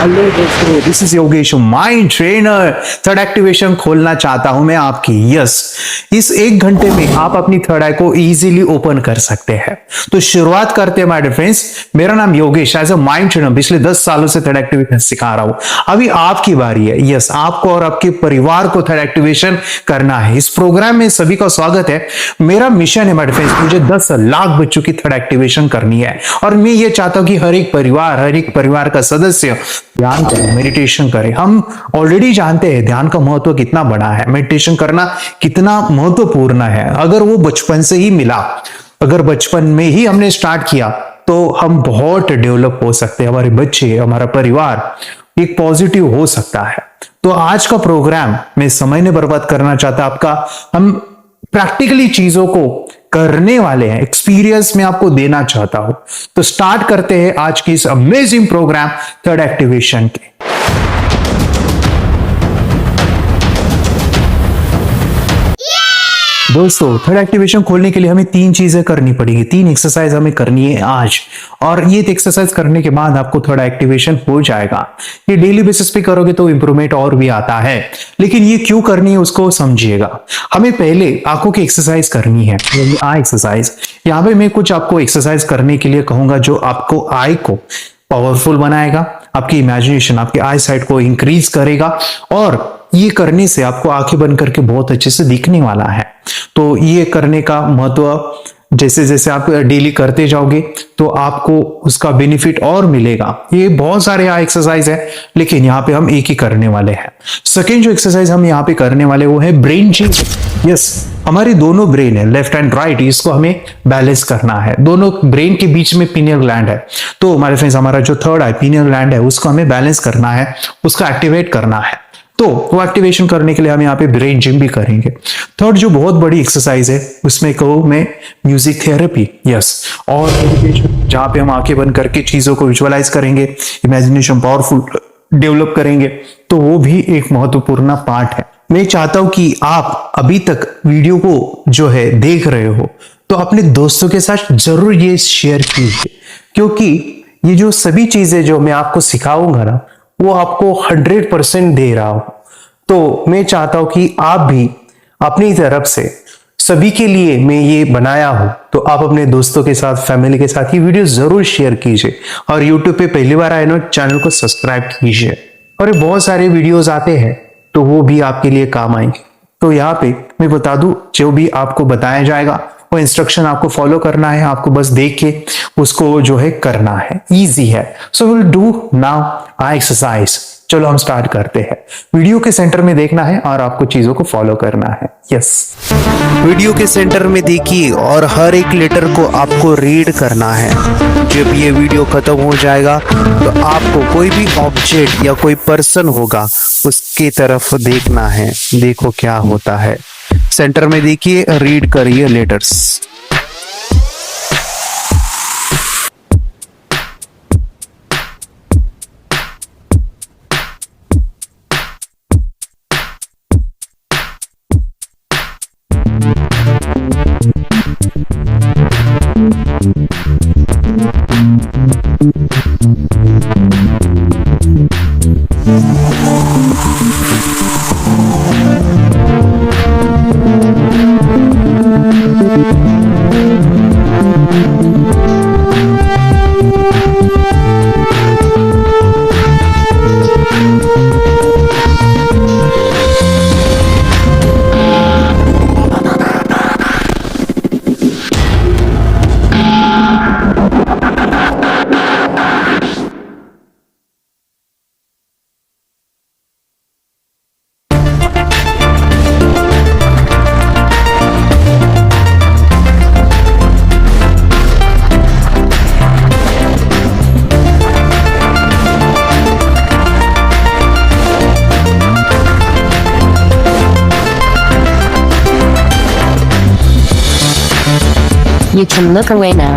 Hello दोस्तों, this is Yogesh, mind trainer. Third activation खोलना चाहता हूं मैं आपकी। यस, इस 1 घंटे में आप अपनी थर्ड आई को इजीली ओपन कर सकते हैं। तो शुरुआत करते हैं माय डियर फ्रेंड्स। मेरा नाम Yogesh, as a mind trainer पिछले 10 सालों से थर्ड एक्टिवेशन सिखा रहा हूं। अभी आपकी बारी है। यस, आपको और आपके परिवार को थर्ड एक्टिवेशन करना है। इस प्रोग्राम में सभी का स्वागत है। मेरा मिशन है माय डियर फ्रेंड्स, मुझे 10 लाख बच्चों की थर्ड एक्टिवेशन करनी है और मैं ये चाहता हूं कि हर एक परिवार का सदस्य ध्यान करें, मेडिटेशन करें। हम ऑलरेडी जानते हैं ध्यान का महत्व कितना बड़ा है, मेडिटेशन करना कितना महत्वपूर्ण है। अगर वो बचपन से ही मिला, अगर बचपन में ही हमने स्टार्ट किया तो हम बहुत डेवलप हो सकते हैं। हमारे बच्चे, हमारा परिवार एक पॉजिटिव हो सकता है। तो आज का प्रोग्राम मैं समय नहीं बर्बाद करना चाहता आपका। हम प्रैक्टिकली चीजों को करने वाले हैं, एक्सपीरियंस में आपको देना चाहता हूं। तो स्टार्ट करते हैं आज की इस अमेजिंग प्रोग्राम थर्ड एक्टिवेशन के। दोस्तों, थर्ड एक्टिवेशन खोलने के लिए हमें 3 चीजें करनी पड़ेगी, 3 एक्सरसाइज हमें करनी है आज। और ये एक्सरसाइज करने के बाद आपको थर्ड एक्टिवेशन हो जाएगा। ये डेली बेसिस पे करोगे तो इंप्रूवमेंट और भी आता है, लेकिन ये क्यों करनी है उसको समझिएगा। हमें पहले आंखों की एक्सरसाइज करनी है, आई एक्सरसाइज। यहाँ पे मैं कुछ आपको एक्सरसाइज करने के लिए कहूंगा जो आपको आई को पावरफुल बनाएगा, आपकी इमेजिनेशन, आपकी आई साइट को इंक्रीज करेगा और ये करने से आपको आंखें बंद करके बहुत अच्छे से दिखने वाला है। तो ये करने का महत्व जैसे जैसे आप डेली करते जाओगे तो आपको उसका बेनिफिट और मिलेगा। ये बहुत सारे एक्सरसाइज है, लेकिन यहाँ पे हम एक ही करने वाले हैं। सेकेंड जो एक्सरसाइज हम यहाँ पे करने वाले वो है ब्रेन जिम। यस, हमारी दोनों ब्रेन है, लेफ्ट एंड राइट, इसको हमें बैलेंस करना है। दोनों ब्रेन के बीच में पीनियल ग्लैंड है। तो हमारे फ्रेंड्स, हमारा जो थर्ड आई पीनियल ग्लैंड है उसको हमें बैलेंस करना है, उसको एक्टिवेट करना है। तो वो एक्टिवेशन करने के लिए हम यहाँ पे ब्रेन जिम भी करेंगे। थर्ड जो बहुत बड़ी एक्सरसाइज है उसमें कहूँ मैं म्यूजिक थेरेपी। यस, और जहाँ पे हम आंखें बंद करके चीजों को विजुअलाइज करेंगे, इमेजिनेशन पावरफुल डेवलप करेंगे, तो वो भी एक महत्वपूर्ण पार्ट है। मैं चाहता हूं कि आप अभी तक वीडियो को जो है देख रहे हो तो अपने दोस्तों के साथ जरूर ये शेयर कीजिए, क्योंकि ये जो सभी चीजें जो मैं आपको सिखाऊंगा ना वो आपको 100% दे रहा हूं। तो मैं चाहता हूं कि आप भी अपनी तरफ से सभी के लिए मैं ये बनाया हूं, तो आप अपने दोस्तों के साथ, फैमिली के साथ ये वीडियो जरूर शेयर कीजिए। और YouTube पे पहली बार आए ना, चैनल को सब्सक्राइब कीजिए। और ये बहुत सारे वीडियोस आते हैं तो वो भी आपके लिए काम आएंगे। तो यहाँ पे मैं बता दूं, जो भी आपको बताया जाएगा वो इंस्ट्रक्शन आपको फॉलो करना है, आपको बस देख के उसको जो है करना है। इजी है। So will do now I exercise. चलो हम स्टार्ट करते हैं। वीडियो के सेंटर में देखना है और आपको चीजों को फॉलो करना है। यस, वीडियो के सेंटर में देखिए और हर एक लेटर को आपको रीड करना है। जब ये वीडियो खत्म हो जाएगा तो आपको कोई भी ऑब्जेक्ट या कोई पर्सन होगा उसकी तरफ देखना है। देखो क्या होता है। सेंटर में देखिए, रीड करिए letters. You can look away now.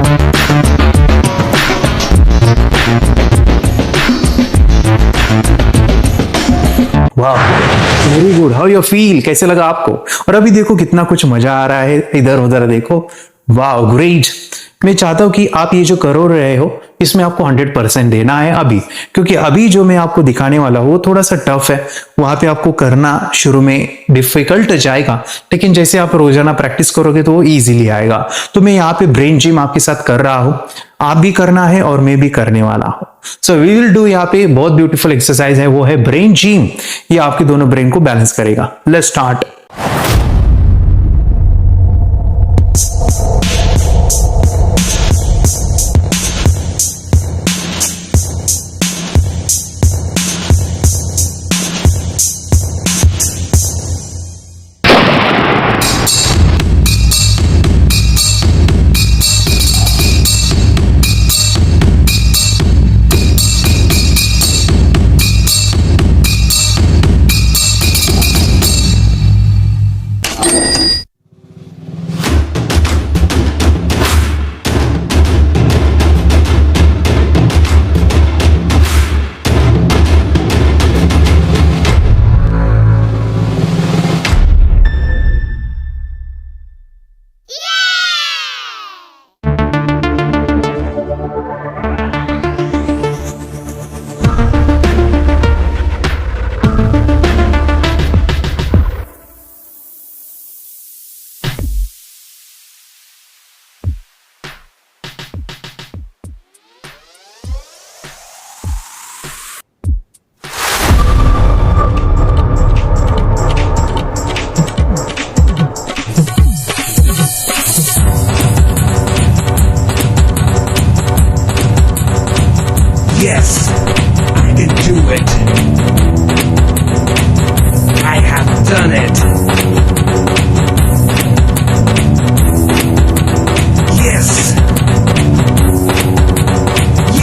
वाह, very good. How you feel, कैसे लगा आपको? और अभी देखो कितना कुछ मजा आ रहा है, इधर उधर देखो। वाह, ग्रेट। मैं चाहता हूं कि आप ये जो कर रहे हो इसमें आपको 100% देना है अभी, क्योंकि अभी जो मैं आपको दिखाने वाला हूँ वो थोड़ा सा टफ है। वहां पे आपको करना शुरू में डिफिकल्ट जाएगा, लेकिन जैसे आप रोजाना प्रैक्टिस करोगे तो वो इजीली आएगा। तो मैं यहाँ पे ब्रेन जिम आपके साथ कर रहा हूँ, आप भी करना है और मैं भी करने वाला हूँ। सो वी विल डू, यहाँ पे बहुत ब्यूटीफुल एक्सरसाइज है, वो है ब्रेन जिम। ये आपके दोनों ब्रेन को बैलेंस करेगा। Let's start. Yes, I can do it. I have done it. Yes.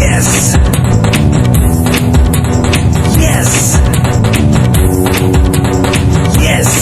Yes. Yes. Yes. Yes.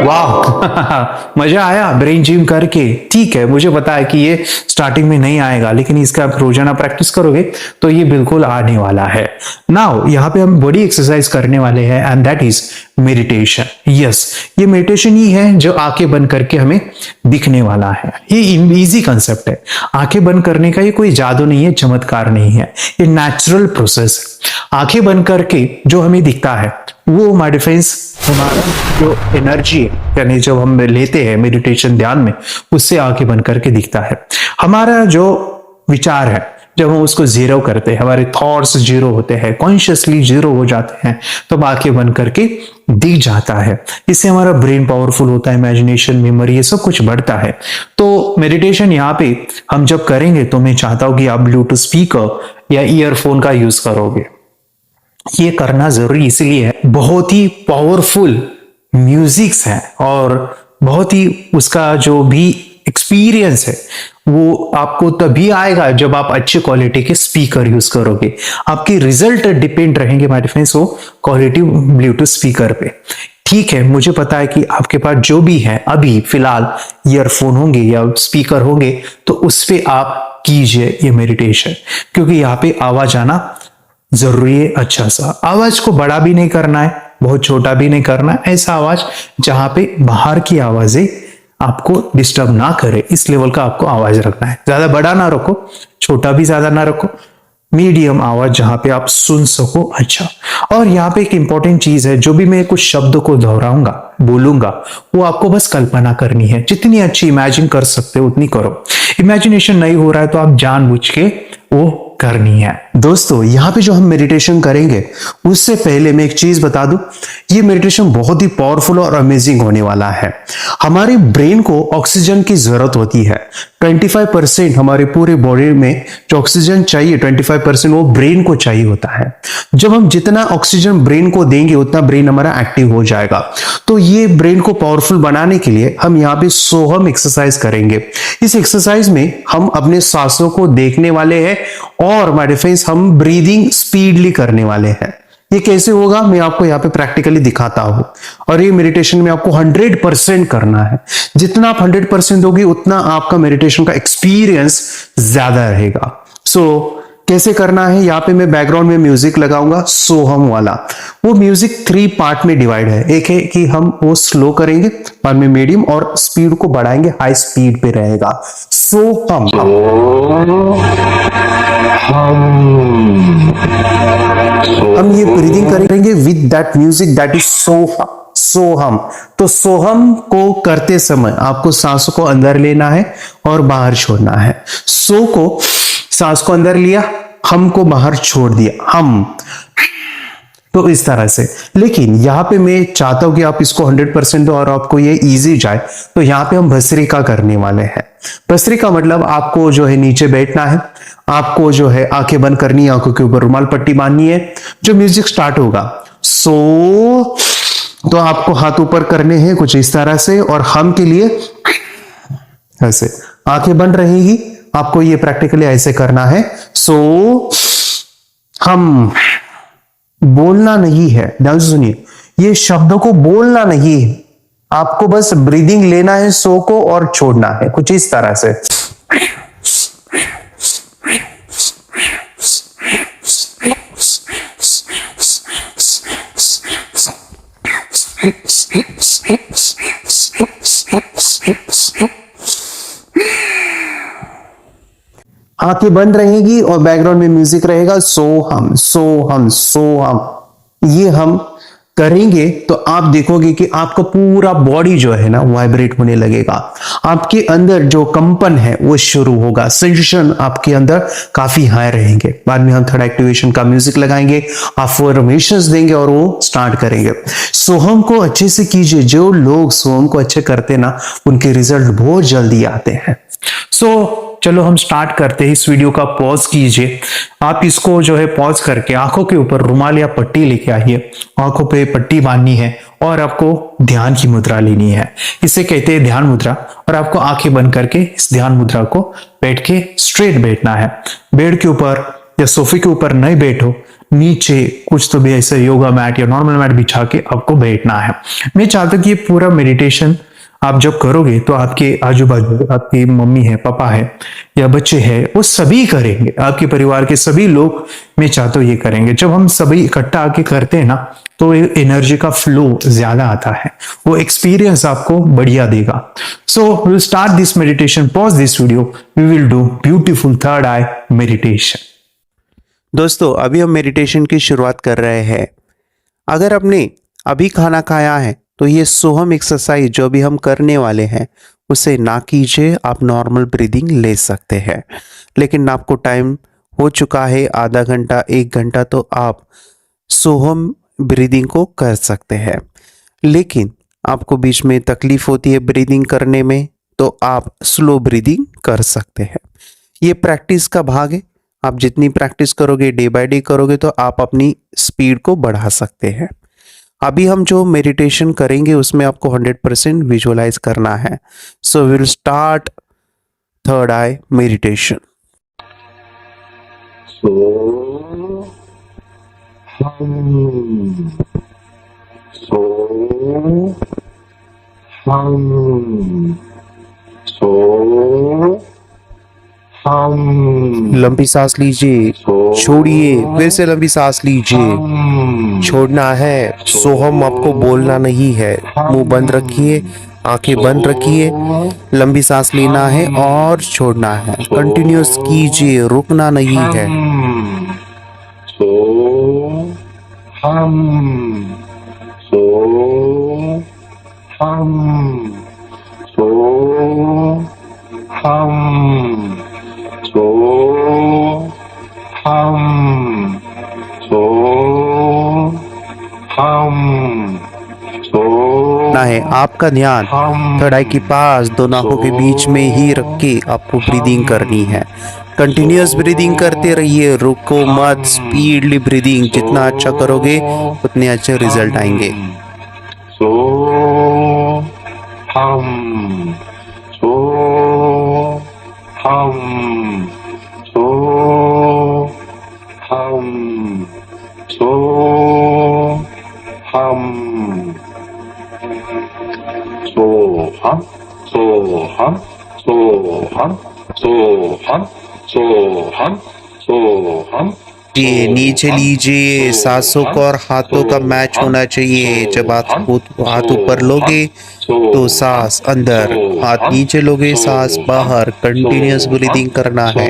वाह मजा आया ब्रेन जिम करके। ठीक है, मुझे पता है कि ये स्टार्टिंग में नहीं आएगा, लेकिन इसका आप रोजाना प्रैक्टिस करोगे तो ये बिल्कुल आने वाला है। नाउ यहाँ पे हम बड़ी एक्सरसाइज करने वाले हैं and that is meditation. Yes, ये मेडिटेशन ही है जो आंखें बंद करके हमें दिखने वाला है। ये इजी कंसेप्ट है। आंखें बंद करने का ये कोई जादू नहीं है, चमत्कार नहीं है, ये नेचुरल प्रोसेस। आंखें बंद करके जो हमें दिखता है वो माय डिफेंस हमारा जो एनर्जी है, यानी जब हम लेते हैं मेडिटेशन ध्यान में, उससे आंखें बंद करके दिखता है। हमारा जो विचार है, जब हम उसको जीरो करते हैं, हमारे थॉट्स जीरो होते हैं, कॉन्शियसली जीरो हो जाते हैं, तो आंखें बंद करके दिख जाता है। इससे हमारा ब्रेन पावरफुल होता है, इमेजिनेशन, मेमोरी, ये सब कुछ बढ़ता है। तो मेडिटेशन यहाँ पे हम जब करेंगे तो मैं चाहता हूं कि आप ब्लूटूथ स्पीकर या ईयरफोन का यूज करोगे। ये करना जरूरी इसलिए है, बहुत ही पावरफुल म्यूजिक्स है और बहुत ही उसका जो भी एक्सपीरियंस है वो आपको तभी आएगा जब आप अच्छी क्वालिटी के स्पीकर यूज करोगे। आपके रिजल्ट डिपेंड रहेंगे माय फ्रेंड्स वो क्वालिटी ब्लूटूथ स्पीकर पे। ठीक है, मुझे पता है कि आपके पास जो भी है अभी फिलहाल ईयरफोन होंगे या स्पीकर होंगे, तो उस पे आप कीजिए ये मेडिटेशन, क्योंकि यहाँ पे आवाज आना जरूरी है। अच्छा सा आवाज को बड़ा भी नहीं करना है, बहुत छोटा भी नहीं करना है, ऐसा आवाज जहां पे बाहर की आवाजें आपको डिस्टर्ब ना करे, इस लेवल का आपको आवाज रखना है। ज्यादा बड़ा ना रखो, छोटा भी ज्यादा ना रखो, मीडियम आवाज जहां पे आप सुन सको। अच्छा, और यहाँ पे एक इंपॉर्टेंट चीज है, जो भी मैं कुछ शब्द को दोहराऊंगा बोलूंगा वो आपको बस कल्पना करनी है। जितनी अच्छी इमेजिन कर सकते हो उतनी करो। इमेजिनेशन नहीं हो रहा है तो आप जानबूझ के वो करनी है। दोस्तों, यहाँ पे जो हम मेडिटेशन करेंगे उससे पहले मैं एक चीज बता दूं, ये मेडिटेशन बहुत ही पावरफुल और अमेजिंग होने वाला है। हमारे ब्रेन को ऑक्सीजन की जरूरत होती है। 25% हमारे पूरे बॉडी में जो ऑक्सीजन चाहिए 25% वो ब्रेन को चाहिए होता है। जब हम जितना ऑक्सीजन ब्रेन को देंगे उतना ब्रेन हमारा एक्टिव हो जाएगा। तो ये ब्रेन को पावरफुल बनाने के लिए हम यहाँ पे सोहम एक्सरसाइज करेंगे। इस एक्सरसाइज में हम अपने सांसों को देखने वाले हैं और माय फ्रेंड्स हम ब्रीदिंग स्पीडली करने वाले हैं। ये कैसे होगा मैं आपको यहाँ पे प्रैक्टिकली दिखाता हूं। और ये मेडिटेशन में आपको 100% करना है। जितना आप 100% दोगे उतना आपका मेडिटेशन का एक्सपीरियंस ज्यादा रहेगा। सो कैसे करना है, यहाँ पे मैं बैकग्राउंड में म्यूजिक लगाऊंगा सोहम वाला। वो म्यूजिक 3 पार्ट में डिवाइड है। एक है कि हम वो स्लो करेंगे, बाद में मीडियम और स्पीड को बढ़ाएंगे, हाई स्पीड पे रहेगा। सोहम हम ये ब्रीदिंग करेंगे with that music that is Soham. तो सोहम को करते समय आपको सांसों को अंदर लेना है और बाहर छोड़ना है। सो को सांस को अंदर लिया, हम को बाहर छोड़ दिया, हम। तो इस तरह से। लेकिन यहां पे मैं चाहता हूं कि आप इसको 100% दो और आपको ये इजी जाए। तो यहां पे हम भस्त्रिका करने वाले हैं। भस्त्रिका मतलब आपको जो है नीचे बैठना है, आपको जो है आंखें बंद करनी है, आंखों के ऊपर रुमाल पट्टी बांधनी है। जो म्यूजिक स्टार्ट होगा तो आपको हाथ ऊपर करने हैं कुछ इस तरह से, और हम के लिए ऐसे आंखें बंद रहेगी। आपको ये प्रैक्टिकली ऐसे करना है। हम बोलना नहीं है, ध्यान से सुनिए, ये शब्दों को बोलना नहीं है, आपको बस ब्रीदिंग लेना है सो को और छोड़ना है कुछ इस तरह से। आंखें बंद रहेगी और बैकग्राउंड में म्यूजिक रहेगा सोहम सोहम सोहम। ये हम करेंगे तो आप देखोगे कि आपका पूरा बॉडी जो है ना वाइब्रेट होने लगेगा। आपके अंदर जो कंपन है वो शुरू होगा, सेंसेशन आपके अंदर काफी हाई रहेंगे। बाद में हम थोड़ा एक्टिवेशन का म्यूजिक लगाएंगे, अफर्मेशंस देंगे और वो स्टार्ट करेंगे। सोहम को अच्छे से कीजिए। जो लोग सोहम को अच्छे करते ना उनके रिजल्ट बहुत जल्दी आते हैं। चलो हम स्टार्ट करते हैं। इस वीडियो का पॉज कीजिए। आप इसको जो है पॉज करके आंखों के ऊपर रुमाल या पट्टी लेके आइए, आंखों पे पट्टी बांधनी है और आपको ध्यान की मुद्रा लेनी है। इसे कहते हैं ध्यान मुद्रा। और आपको आंखें बंद करके इस ध्यान मुद्रा को बैठ के स्ट्रेट बैठना है। बेड के ऊपर या सोफे के ऊपर नहीं बैठो, नीचे कुछ तो भी ऐसे योगा मैट या नॉर्मल मैट बिछा के आपको बैठना है। मैं चाहता हूं कि ये पूरा मेडिटेशन आप जब करोगे तो आपके आजू बाजू आपकी मम्मी है, पापा है या बच्चे हैं, वो सभी करेंगे। आपके परिवार के सभी लोग मैं चाहता हूं ये करेंगे। जब हम सभी इकट्ठा आके करते हैं ना तो एनर्जी का फ्लो ज्यादा आता है, वो एक्सपीरियंस आपको बढ़िया देगा। So we will start this meditation. Pause this video, we will do beautiful third eye meditation. दोस्तों, अभी हम मेडिटेशन की शुरुआत कर रहे हैं। अगर आपने अभी खाना खाया है तो ये सोहम एक्सरसाइज जो भी हम करने वाले हैं उसे ना कीजिए। आप नॉर्मल ब्रीदिंग ले सकते हैं, लेकिन आपको टाइम हो चुका है आधा घंटा 1 घंटा, तो आप सोहम ब्रीदिंग को कर सकते हैं। लेकिन आपको बीच में तकलीफ होती है ब्रीदिंग करने में तो आप स्लो ब्रीदिंग कर सकते हैं। ये प्रैक्टिस का भाग है। आप जितनी प्रैक्टिस करोगे, डे बाय डे करोगे, तो आप अपनी स्पीड को बढ़ा सकते हैं। अभी हम जो मेडिटेशन करेंगे उसमें आपको 100% विजुअलाइज करना है। So will start third eye meditation. लंबी सांस लीजिए, छोड़िए, फिर से लंबी सांस लीजिए, छोड़ना है। सोहम आपको बोलना नहीं है। मुंह बंद रखिए, आंखें बंद रखिए, लंबी सांस लेना है और छोड़ना है। कंटिन्यूअस कीजिए, रुकना नहीं है। ना है आपका ध्यान थर्ड आई के पास दोनों आंखों के बीच में ही रख के आपको ब्रीदिंग करनी है। कंटिन्यूअस ब्रीदिंग करते रहिए, रुको मत। स्पीडली ब्रीदिंग जितना अच्छा करोगे उतने अच्छे रिजल्ट आएंगे। ये नीचे लीजिए, सांसों का और हाथों का मैच होना चाहिए। जब आप हाथ ऊपर लोगे तो सांस अंदर, हाथ नीचे लोगे सांस बाहर। कंटिन्यूअस ब्रीदिंग करना है,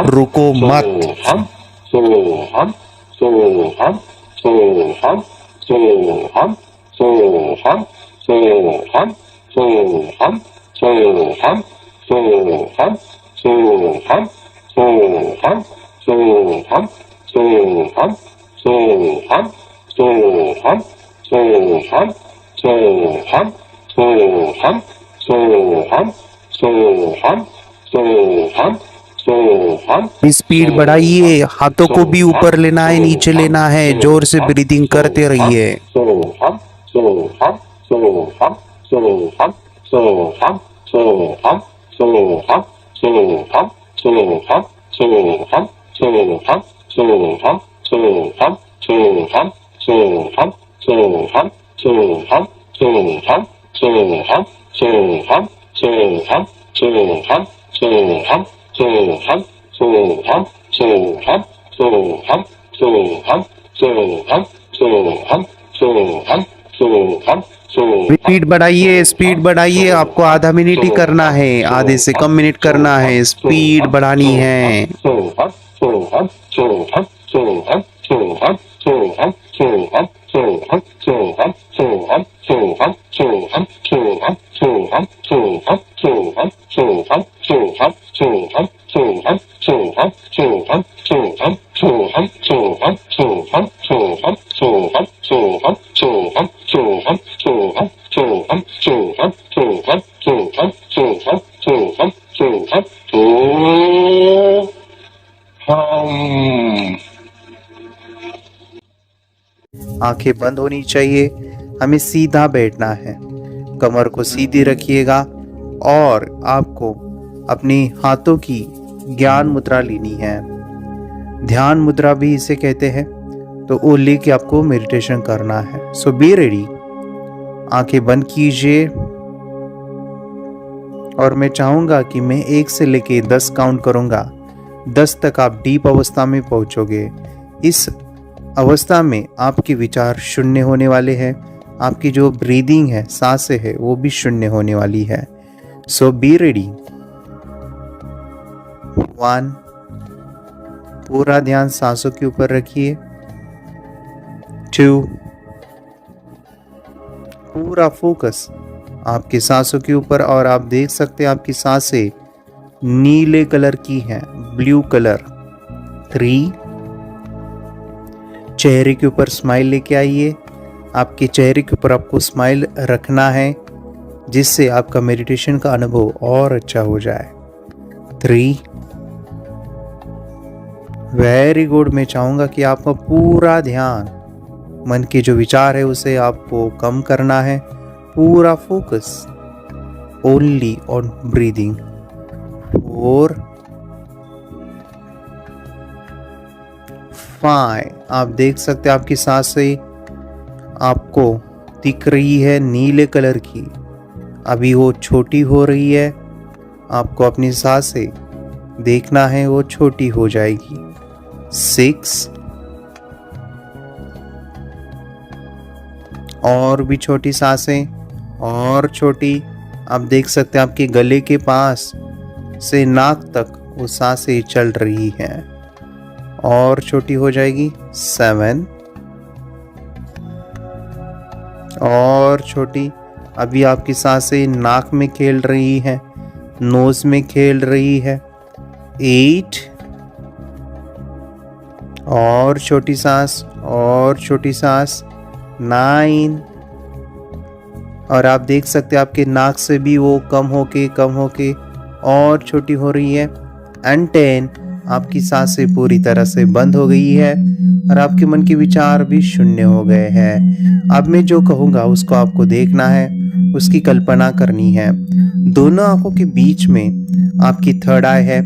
रुको मत। स्पीड बढ़ाइए, हाथों को भी ऊपर लेना है, नीचे लेना है। जोर से ब्रीदिंग करते रहिए। स्पीड बढ़ाइए, स्पीड बढ़ाइए। आपको आधा मिनट ही करना है, आधे से कम मिनट करना है। स्पीड बढ़ानी है। आंखें बंद होनी चाहिए। हमें सीधा बैठना है, कमर को सीधी रखिएगा और आपको अपने हाथों की ज्ञान मुद्रा लेनी है। ध्यान मुद्रा भी इसे कहते हैं। तो वो लेके आपको मेडिटेशन करना है। सो बी रेडी। आंखें बंद कीजिए और मैं चाहूंगा कि मैं 1 से लेके 10 काउंट करूंगा। 10 तक आप डीप अवस्था में पहुंचोगे। इस अवस्था में आपके विचार शून्य होने वाले हैं। आपकी जो ब्रीदिंग है, सांसें है, वो भी शून्य होने वाली है। सो बी रेडी। 1, पूरा ध्यान सांसों के ऊपर रखिए। 2, पूरा फोकस आपकी सांसों के ऊपर, और आप देख सकते हैं आपकी सांसें नीले कलर की हैं, ब्लू कलर। 3, चेहरे के ऊपर स्माइल लेके आइए। आपके चेहरे के ऊपर आपको स्माइल रखना है, जिससे आपका मेडिटेशन का अनुभव और अच्छा हो जाए। 3, वेरी गुड। मैं चाहूँगा कि आपका पूरा ध्यान मन के जो विचार है उसे आपको कम करना है। पूरा फोकस ओनली ऑन ब्रीदिंग। 4 5। आप देख सकते हैं आपकी सांसें आपको दिख रही है नीले कलर की, अभी वो छोटी हो रही है। आपको अपनी सांसें देखना है वो छोटी हो जाएगी। 6 और भी छोटी सांसें और छोटी। आप देख सकते हैं आपके गले के पास से नाक तक वो सांसें चल रही हैं और छोटी हो जाएगी। 7 और छोटी। अभी आपकी सांसें नाक में खेल रही हैं, नोज में खेल रही है। 8 और छोटी सांस और छोटी सांस। 9 और आप देख सकते हैं आपके नाक से भी वो कम होके और छोटी हो रही है। एंड 10 आपकी सांसें पूरी तरह से बंद हो गई है और आपके मन के विचार भी शून्य हो गए हैं। अब मैं जो कहूँगा उसको आपको देखना है, उसकी कल्पना करनी है। दोनों आंखों के बीच में आपकी थर्ड आई है,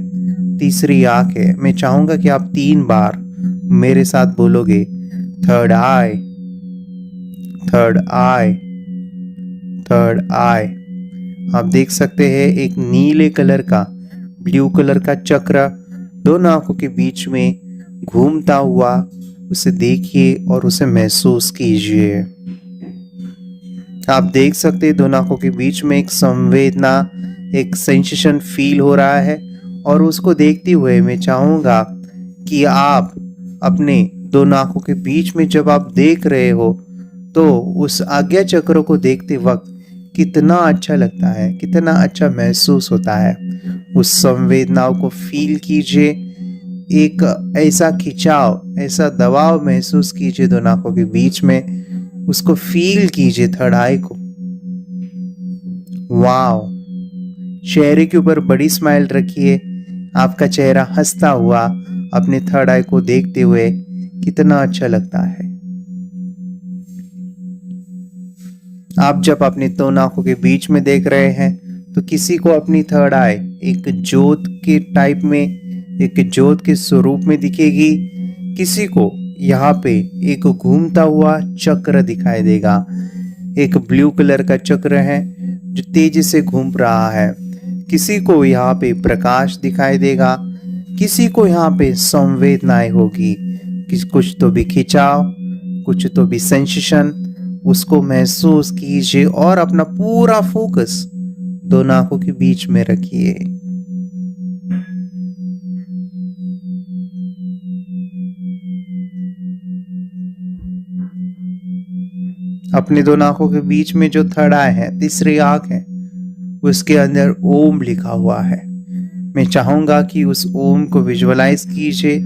तीसरी आंख है। मैं चाहूँगा कि आप 3 बार मेरे साथ बोलोगे, third eye, third eye, third आई। आप देख सकते हैं एक नीले कलर का, ब्लू कलर का चक्र दोनों आंखों के बीच में घूमता हुआ, उसे देखिए और उसे महसूस कीजिए। आप देख सकते हैं दोनों आंखों के बीच में एक संवेदना, एक सेंसेशन फील हो रहा है। और उसको देखते हुए मैं चाहूँगा कि आप अपने दोनों आंखों के बीच में जब आप देख रहे हो तो उस आज्ञा चक्र को देखते वक्त कितना अच्छा लगता है, कितना अच्छा महसूस होता है। उस संवेदनाओं को फील कीजिए, एक ऐसा खिंचाव, ऐसा दबाव महसूस कीजिए दोनों आंखों के बीच में, उसको फील कीजिए थर्ड आई को। वाओ। चेहरे के ऊपर बड़ी स्माइल रखिए, आपका चेहरा हंसता हुआ अपने थर्ड आई को देखते हुए कितना अच्छा लगता है। आप जब अपनी दोनों आंखों के बीच में देख रहे हैं तो किसी को अपनी थर्ड आई एक ज्योत के टाइप में, एक ज्योत के स्वरूप में दिखेगी। किसी को यहाँ पे एक घूमता हुआ चक्र दिखाई देगा, एक ब्लू कलर का चक्र है जो तेजी से घूम रहा है। किसी को यहाँ पे प्रकाश दिखाई देगा, किसी को यहाँ पे संवेदनाएं होगी, कुछ तो भी खिंचाव, कुछ तो भी सेंसेशन। उसको महसूस कीजिए और अपना पूरा फोकस दोनों आंखों के बीच में रखिए। अपनी दोनों आंखों के बीच में जो थर्ड आई है, तीसरी आंख है, उसके अंदर ओम लिखा हुआ है। मैं चाहूंगा कि उस ओम को विजुअलाइज कीजिए,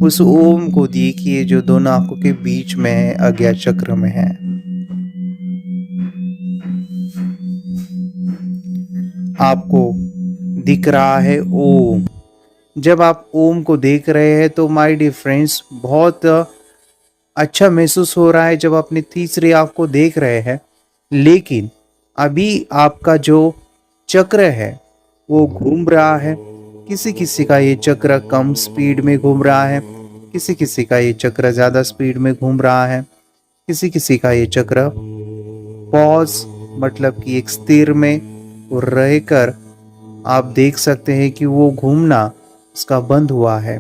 उस ओम को देखिए जो दोनों आंखों के बीच में है, आज्ञा चक्र में है। आपको दिख रहा है ओम। जब आप ओम को देख रहे हैं तो माय डियर फ्रेंड्स बहुत अच्छा महसूस हो रहा है जब अपनी तीसरी आंख को देख रहे हैं। लेकिन अभी आपका जो चक्र है वो घूम रहा है। किसी किसी का ये चक्र कम स्पीड में घूम रहा है, किसी किसी का ये चक्र ज़्यादा स्पीड में घूम रहा है, किसी किसी का ये चक्र पॉज मतलब कि एक स्थिर में रहकर आप देख सकते हैं कि वो घूमना उसका बंद हुआ है।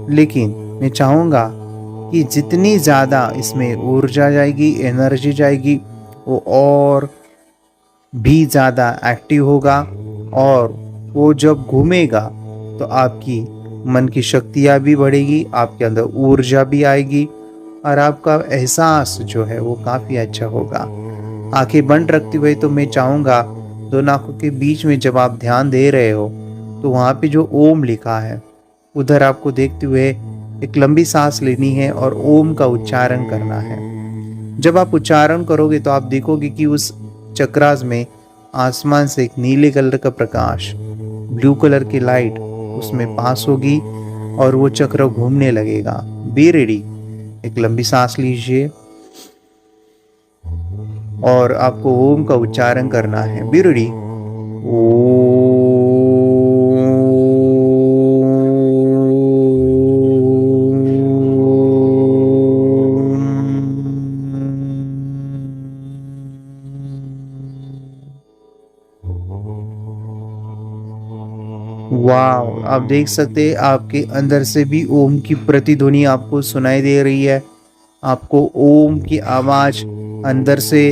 लेकिन मैं चाहूँगा कि जितनी ज़्यादा इसमें ऊर्जा जाएगी, एनर्जी जाएगी, वो और भी ज़्यादा एक्टिव होगा और वो जब घूमेगा तो आपकी मन की शक्तियाँ भी बढ़ेगी, आपके अंदर ऊर्जा भी आएगी और आपका एहसास जो है वो काफ़ी अच्छा होगा। आंखें बंद रखते हुए तो मैं चाहूँगा दोनों आंखों के बीच में जब आप ध्यान दे रहे हो तो वहाँ पे जो ओम लिखा है उधर आपको देखते हुए एक लंबी सांस लेनी है और ओम का उच्चारण करना है। जब आप उच्चारण करोगे तो आप देखोगे कि उस चक्रास में आसमान से एक नीले कलर का प्रकाश, ब्लू कलर की लाइट उसमें पास होगी और वो चक्र घूमने लगेगा। Be ready. एक लंबी सांस लीजिए और आपको ओम का उच्चारण करना है। Be ready. वाह, आप देख सकते हैं आपके अंदर से भी ओम की प्रतिध्वनि आपको सुनाई दे रही है। आपको ओम की आवाज अंदर से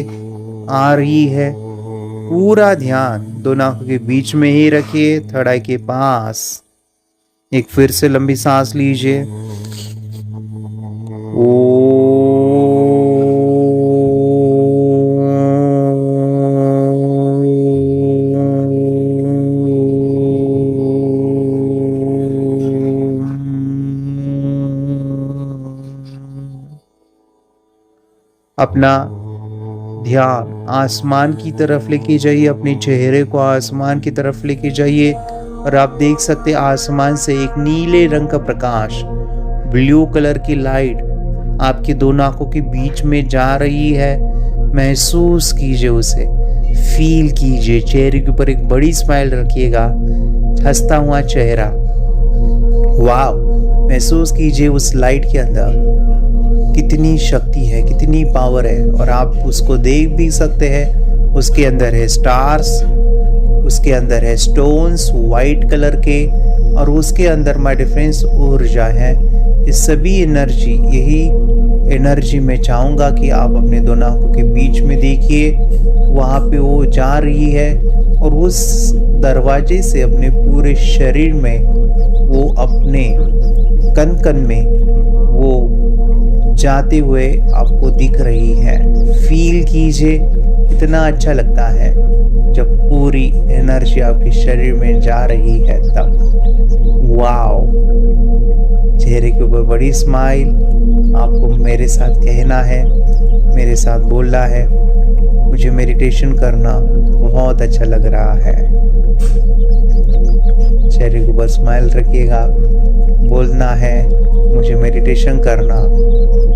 आ रही है। पूरा ध्यान दोनों आंखों के बीच में ही रखिए, थर्ड आई के पास। एक फिर से लंबी सांस लीजिए। अपना ध्यान आसमान की तरफ लेके जाइए, अपने चेहरे को आसमान की तरफ लेके जाइए और आप देख सकते हैं आसमान से एक नीले रंग का प्रकाश, ब्लू कलर की लाइट आपकी दोनों आंखों के बीच में जा रही है। महसूस कीजिए उसे, फील कीजिए। चेहरे के ऊपर एक बड़ी स्माइल रखिएगा, हंसता हुआ चेहरा। वाह, महसूस कीजिए उस लाइट के अंदर कितनी शक्ति है, कितनी पावर है। और आप उसको देख भी सकते हैं। उसके अंदर है स्टार्स, उसके अंदर है स्टोन्स वाइट कलर के, और उसके अंदर माय डिफरेंस ऊर्जा है। ये सभी एनर्जी, यही एनर्जी मैं चाहूंगा कि आप अपने दोनों आंखों के बीच में देखिए। वहां पे वो जा रही है और उस दरवाजे से अपने पूरे शरीर में, वो अपने कन कन में वो जाते हुए आपको दिख रही है। फील कीजिए, इतना अच्छा लगता है जब पूरी एनर्जी आपके शरीर में जा रही है तब। वाओ, चेहरे के ऊपर बड़ी स्माइल। आपको मेरे साथ कहना है, मेरे साथ बोलना है, मुझे मेडिटेशन करना बहुत अच्छा लग रहा है। चेहरे के ऊपर स्माइल रखिएगा, बोलना है मुझे मेडिटेशन करना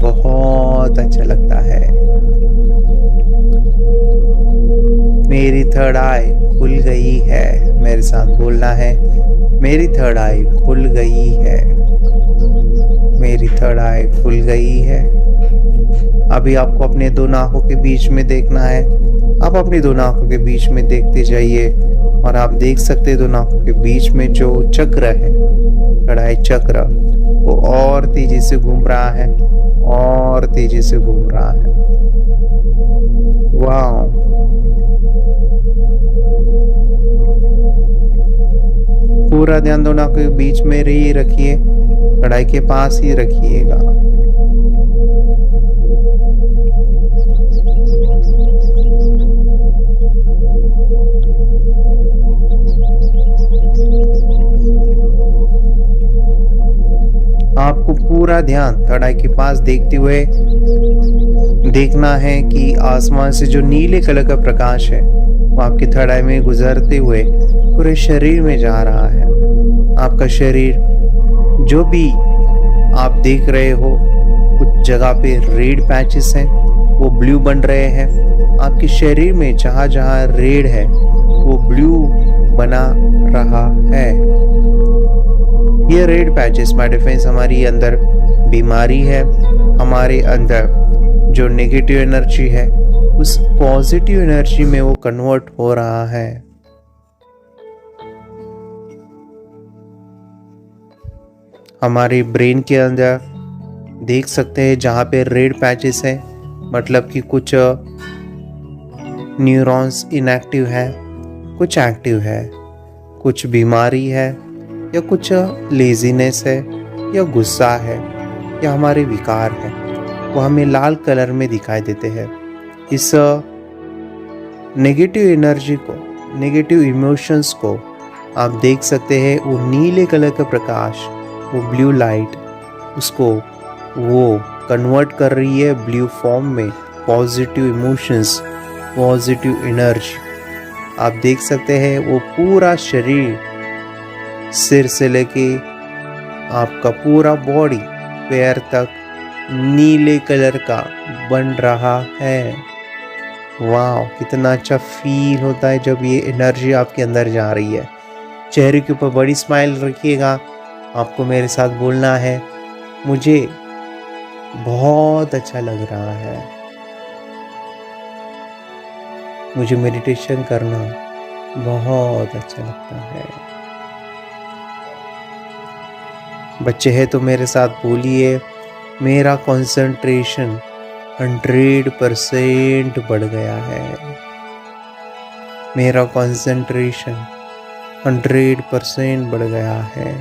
बहुत अच्छा लगता है। मेरी थर्ड आई खुल गई है। मेरे साथ बोलना है, मेरी थर्ड आई खुल गई है, मेरी थर्ड आई खुल गई है। अभी आपको अपने दोनों आंखों के बीच में देखना है। आप अपनी दोनों आंखों के बीच में देखते जाइए और आप देख सकते हैं दोनों आंखों के बीच में जो चक्र है, थर्ड आई चक्र, वो और तेजी से घूम रहा है, और तेजी से घूम रहा है। वाह, पूरा ध्यान दोनों के बीच में ही रखिए, कढ़ाई के पास ही रखिएगा। आपको पूरा ध्यान थर्ड आई के पास देखते हुए देखना है कि आसमान से जो नीले कलर का प्रकाश है वो आपकी थर्ड आई में गुजरते हुए पूरे शरीर में जा रहा है। आपका शरीर जो भी आप देख रहे हो, कुछ जगह पे रेड पैचेस हैं, वो ब्लू बन रहे हैं। आपके शरीर में जहाँ जहाँ रेड है वो ब्लू बना रहा है। ये रेड पैचेस माय डिफेंस हमारी अंदर बीमारी है, हमारे अंदर जो नेगेटिव एनर्जी है उस पॉजिटिव एनर्जी में वो कन्वर्ट हो रहा है। हमारे ब्रेन के अंदर देख सकते हैं जहाँ पे रेड पैचेस है, मतलब कि कुछ न्यूरॉन्स इनएक्टिव है, कुछ एक्टिव है, कुछ बीमारी है, या कुछ लेजीनेस है, या गुस्सा है, या हमारे विकार है, वो हमें लाल कलर में दिखाई देते हैं। इस नेगेटिव एनर्जी को, नेगेटिव इमोशंस को आप देख सकते हैं। वो नीले कलर का प्रकाश, वो ब्लू लाइट, उसको वो कन्वर्ट कर रही है ब्लू फॉर्म में पॉजिटिव इमोशंस, पॉजिटिव एनर्जी। आप देख सकते हैं वो पूरा शरीर, सिर से लेके आपका पूरा बॉडी पैर तक नीले कलर का बन रहा है। वाह, कितना अच्छा फील होता है जब ये एनर्जी आपके अंदर जा रही है। चेहरे के ऊपर बड़ी स्माइल रखिएगा। आपको मेरे साथ बोलना है, मुझे बहुत अच्छा लग रहा है। मुझे मेडिटेशन करना बहुत अच्छा लगता है। बच्चे हैं तो मेरे साथ बोलिए, मेरा कंसंट्रेशन 100% बढ़ गया है। मेरा कंसंट्रेशन 100% बढ़ गया है।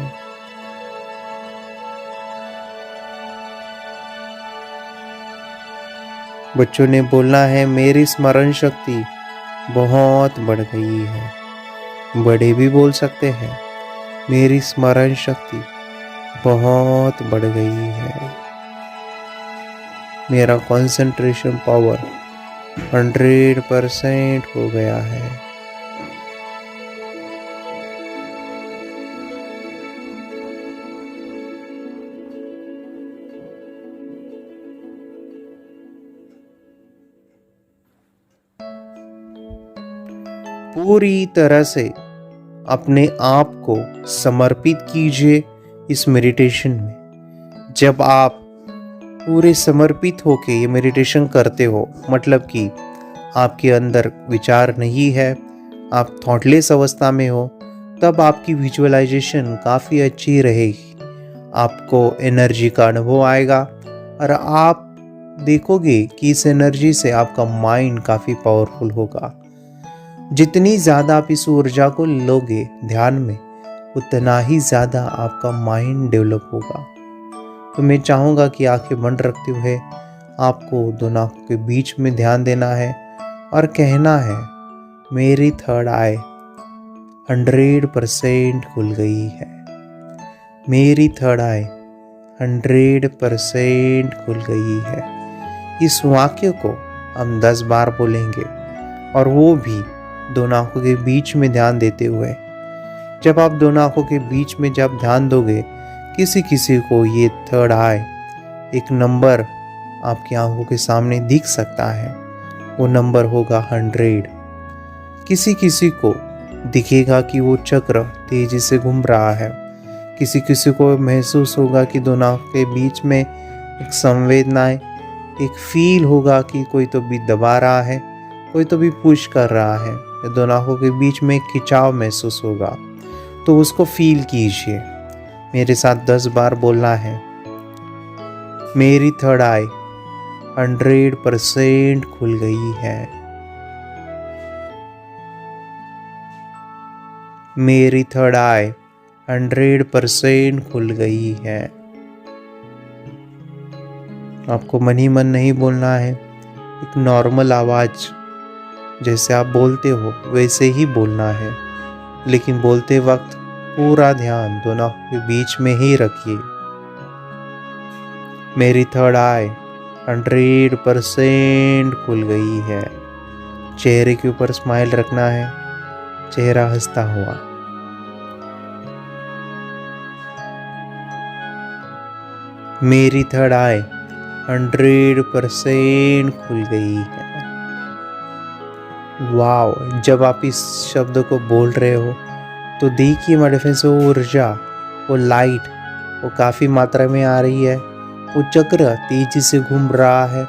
बच्चों ने बोलना है, मेरी स्मरण शक्ति बहुत बढ़ गई है। बड़े भी बोल सकते हैं, मेरी स्मरण शक्ति बहुत बढ़ गई है। मेरा कंसंट्रेशन पावर 100% हो गया है। पूरी तरह से अपने आप को समर्पित कीजिए इस मेडिटेशन में। जब आप पूरे समर्पित होके ये मेडिटेशन करते हो, मतलब कि आपके अंदर विचार नहीं है, आप थॉटलेस अवस्था में हो, तब आपकी विजुअलाइजेशन काफ़ी अच्छी रहेगी। आपको एनर्जी का अनुभव आएगा और आप देखोगे कि इस एनर्जी से आपका माइंड काफ़ी पावरफुल होगा। जितनी ज़्यादा आप इस ऊर्जा को लोगे ध्यान में, उतना ही ज़्यादा आपका माइंड डेवलप होगा। तो मैं चाहूँगा कि आंखें बंद रखते हुए आपको दोनों आंखों के बीच में ध्यान देना है और कहना है, मेरी थर्ड आई 100% खुल गई है। मेरी थर्ड आई 100% खुल गई है। इस वाक्य को हम 10 बार बोलेंगे और वो भी दोनों आंखों के बीच में ध्यान देते हुए। जब आप दोनों आंखों के बीच में जब ध्यान दोगे, किसी किसी को ये थर्ड आई एक नंबर आपकी आंखों के सामने दिख सकता है, वो नंबर होगा 100। किसी किसी को दिखेगा कि वो चक्र तेजी से घूम रहा है। किसी किसी को महसूस होगा कि दोनों आंखों के बीच में एक संवेदनाएं, एक फील होगा कि कोई तो भी दबा रहा है, कोई तो भी पुश कर रहा है। दोनों आंखों के बीच में एक खिंचाव महसूस होगा, तो उसको फील कीजिए। मेरे साथ 10 बार बोलना है, मेरी थर्ड आई 100% खुल गई है। मेरी थर्ड आई 100% खुल गई है। आपको मन ही मन नहीं बोलना है, एक नॉर्मल आवाज जैसे आप बोलते हो वैसे ही बोलना है, लेकिन बोलते वक्त पूरा ध्यान दोनों के बीच में ही रखिए। मेरी थर्ड आई 100% खुल गई है। चेहरे के ऊपर स्माइल रखना है, चेहरा हंसता हुआ। मेरी थर्ड आई 100% खुल गई है। वाव, जब आप इस शब्द को बोल रहे हो तो देखिए मेडिटेशन से वो ऊर्जा, वो लाइट, वो काफ़ी मात्रा में आ रही है। वो चक्र तेजी से घूम रहा है।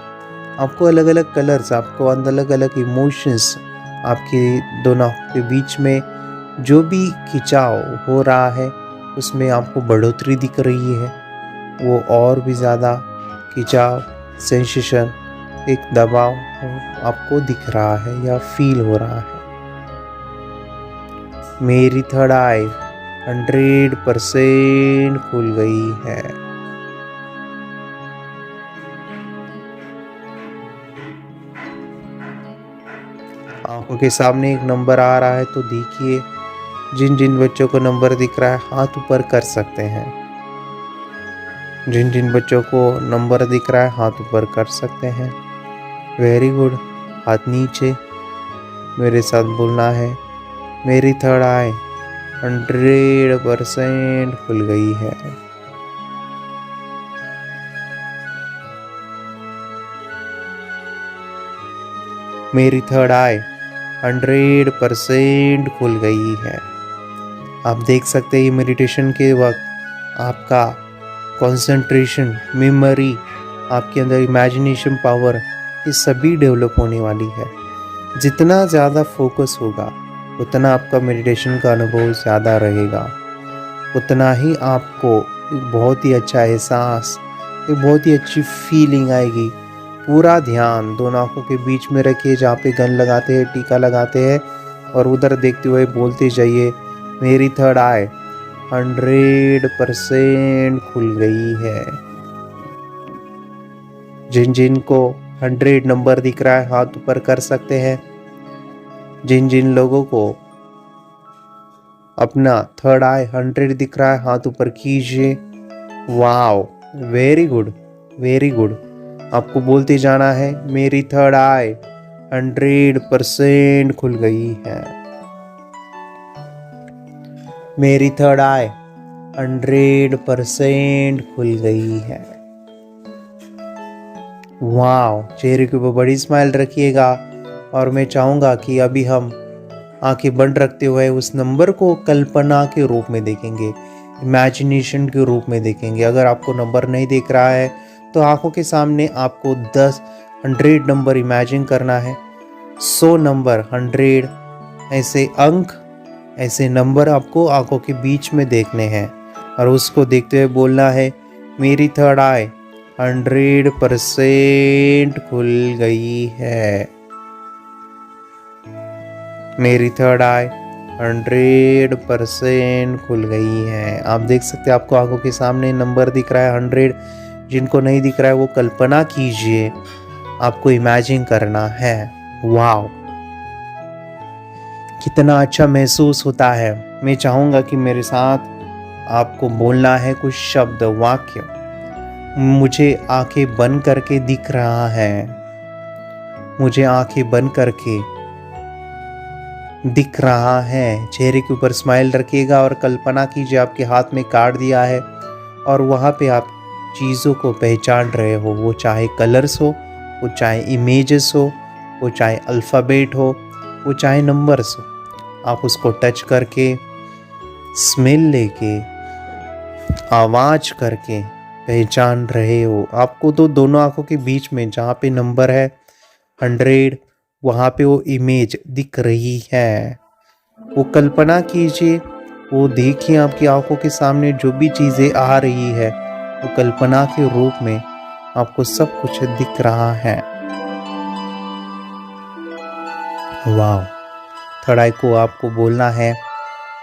आपको अलग अलग कलर्स, आपको अलग अलग इमोशंस, आपके दोनों के बीच में जो भी खिंचाव हो रहा है उसमें आपको बढ़ोतरी दिख रही है। वो और भी ज़्यादा खिंचाव, सेंसेशन, एक दबाव आपको दिख रहा है या फील हो रहा है। मेरी थर्ड आई 100% खुल गई है। आंखों के सामने एक नंबर आ रहा है तो देखिए, जिन जिन बच्चों को नंबर दिख रहा है हाथ ऊपर कर सकते हैं। जिन जिन बच्चों को नंबर दिख रहा है हाथ ऊपर कर सकते हैं। वेरी गुड, हाथ नीचे। मेरे साथ बोलना है, मेरी थर्ड आई 100% खुल गई है। मेरी थर्ड आई 100% खुल गई है। आप देख सकते हैं ये मेडिटेशन के वक्त आपका कंसंट्रेशन, मेमोरी, आपके अंदर इमेजिनेशन पावर, ये सभी डेवलप होने वाली है। जितना ज़्यादा फोकस होगा उतना आपका मेडिटेशन का अनुभव ज़्यादा रहेगा, उतना ही आपको एक बहुत ही अच्छा एहसास, एक बहुत ही अच्छी फीलिंग आएगी। पूरा ध्यान दोनों आंखों के बीच में रखिए, जहाँ पे गन लगाते हैं, टीका लगाते हैं, और उधर देखते हुए बोलते जाइए मेरी थर्ड आई 100% खुल गई है। जिन जिन को 100 नंबर दिख रहा है हाथ ऊपर कर सकते हैं। जिन जिन लोगों को अपना थर्ड आई 100 दिख रहा है हाथ ऊपर कीजिए। Wow, very good, very good. आपको बोलते जाना है मेरी थर्ड आई 100% खुल गई है। मेरी थर्ड आई 100% खुल गई है। वाओ, चेहरे के ऊपर बड़ी स्माइल रखिएगा, और मैं चाहूँगा कि अभी हम आंखें बंद रखते हुए उस नंबर को कल्पना के रूप में देखेंगे, इमेजिनेशन के रूप में देखेंगे। अगर आपको नंबर नहीं दिख रहा है तो आंखों के सामने आपको 100 नंबर इमेजिन करना है। 100 नंबर, 100 ऐसे अंक, ऐसे नंबर आपको आंखों के बीच में देखने हैं, और उसको देखते हुए बोलना है मेरी थर्ड आई 100% खुल गई है। मेरी थर्ड आई 100% खुल गई है। आप देख सकते हैं आपको आंखों के सामने नंबर दिख रहा है 100। जिनको नहीं दिख रहा है वो कल्पना कीजिए, आपको इमेजिन करना है। वाओ, कितना अच्छा महसूस होता है। मैं चाहूँगा कि मेरे साथ आपको बोलना है कुछ शब्द, वाक्य। मुझे आंखें बंद करके दिख रहा है, मुझे आंखें बंद करके दिख रहा है। चेहरे के ऊपर स्माइल रखिएगा और कल्पना कीजिए आपके हाथ में कार्ड दिया है, और वहाँ पे आप चीज़ों को पहचान रहे हो। वो चाहे कलर्स हो, वो चाहे इमेजेस हो, वो चाहे अल्फ़ाबेट हो, वो चाहे नंबर्स हो। आप उसको टच करके, स्मेल लेके, आवाज़ करके पहचान रहे हो। आपको तो दोनों आंखों के बीच में जहाँ पे नंबर है 100, वहाँ पे वो इमेज दिख रही है। वो कल्पना कीजिए, वो देखिए आपकी आंखों के सामने जो भी चीज़ें आ रही है, वो कल्पना के रूप में आपको सब कुछ दिख रहा है। वाह, थर्ड आई को आपको बोलना है